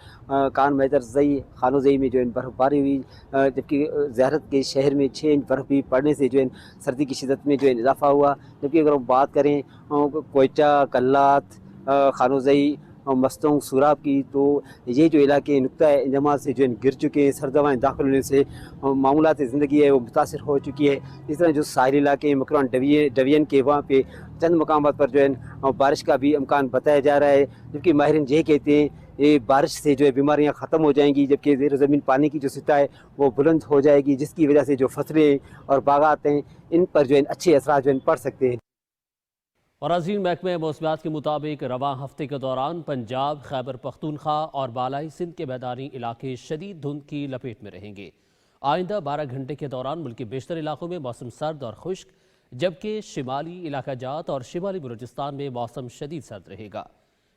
Speaker 23: कान मैदरज़ई, खानोज़ई में जो है बर्फ़बारी हुई, जबकि ज़ियारत के शहर में 6 इंच बर्फ़ भी पड़ने से जो है सर्दी की शिद्दत में जो है इजाफा हुआ। जबकि अगर हम बात करें कोयटा, कल्लात, खानोज़ई, मस्तोंग, सूराब की, तो ये जो इलाके नुक्ता इंजमा से जो है गिर चुके हैं। सर्द हवाएँ दाखिल होने से मामूलात ज़िंदगी है वो मुतासर हो चुकी है। इस तरह जो साहिल इलाके मकरान डवियन के वहाँ पे चंद मकामात पर जो है बारिश का भी इम्कान बताया जा रहा है। जबकि माहिरीन ये कहते हैं ये बारिश से जो है बीमारियाँ ख़त्म हो जाएंगी, जबकि ज़ेर ज़मीन पानी की जो सतह है वो बुलंद हो जाएगी, जिसकी वजह से जो फसलें और बागात हैं इन पर जो है अच्छे असरात जो है पड़ सकते हैं।
Speaker 5: और अजीम महकमे मौसमियात के मुताबिक रवां हफ्ते के दौरान पंजाब, खैबर पख्तूनख्वा और बालाई सिंध के मैदानी इलाके शदीद धुंध की लपेट में रहेंगे। आइंदा 12 घंटे के दौरान मुल्क के बेशतर इलाकों में मौसम सर्द और खुश्क, जबकि शिमाली इलाका जात और शिमाली बलूचिस्तान में मौसम शदीद सर्द रहेगा।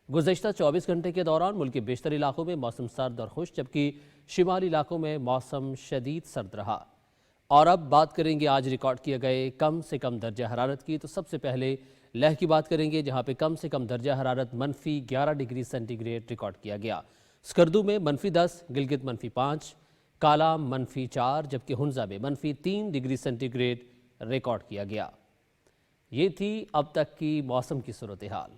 Speaker 5: गुज़श्ता 24 घंटे के दौरान मुल्क के बेशतर इलाकों में मौसम सर्द और खुश्क, जबकि शिमाली इलाकों में मौसम शदीद सर्द रहा। और अब बात करेंगे आज रिकॉर्ड किए गए कम से कम दर्जा हरारत की। तो सबसे पहले लेह की बात करेंगे, जहां पे कम से कम दर्जा हरारत -11 डिग्री सेंटीग्रेड रिकॉर्ड किया गया। स्कर्दू में -10, गिलगित -5, कालाम -4, जबकि हुंजा में -3 डिग्री सेंटीग्रेड रिकॉर्ड किया गया। ये थी अब तक की मौसम की सूरत हाल।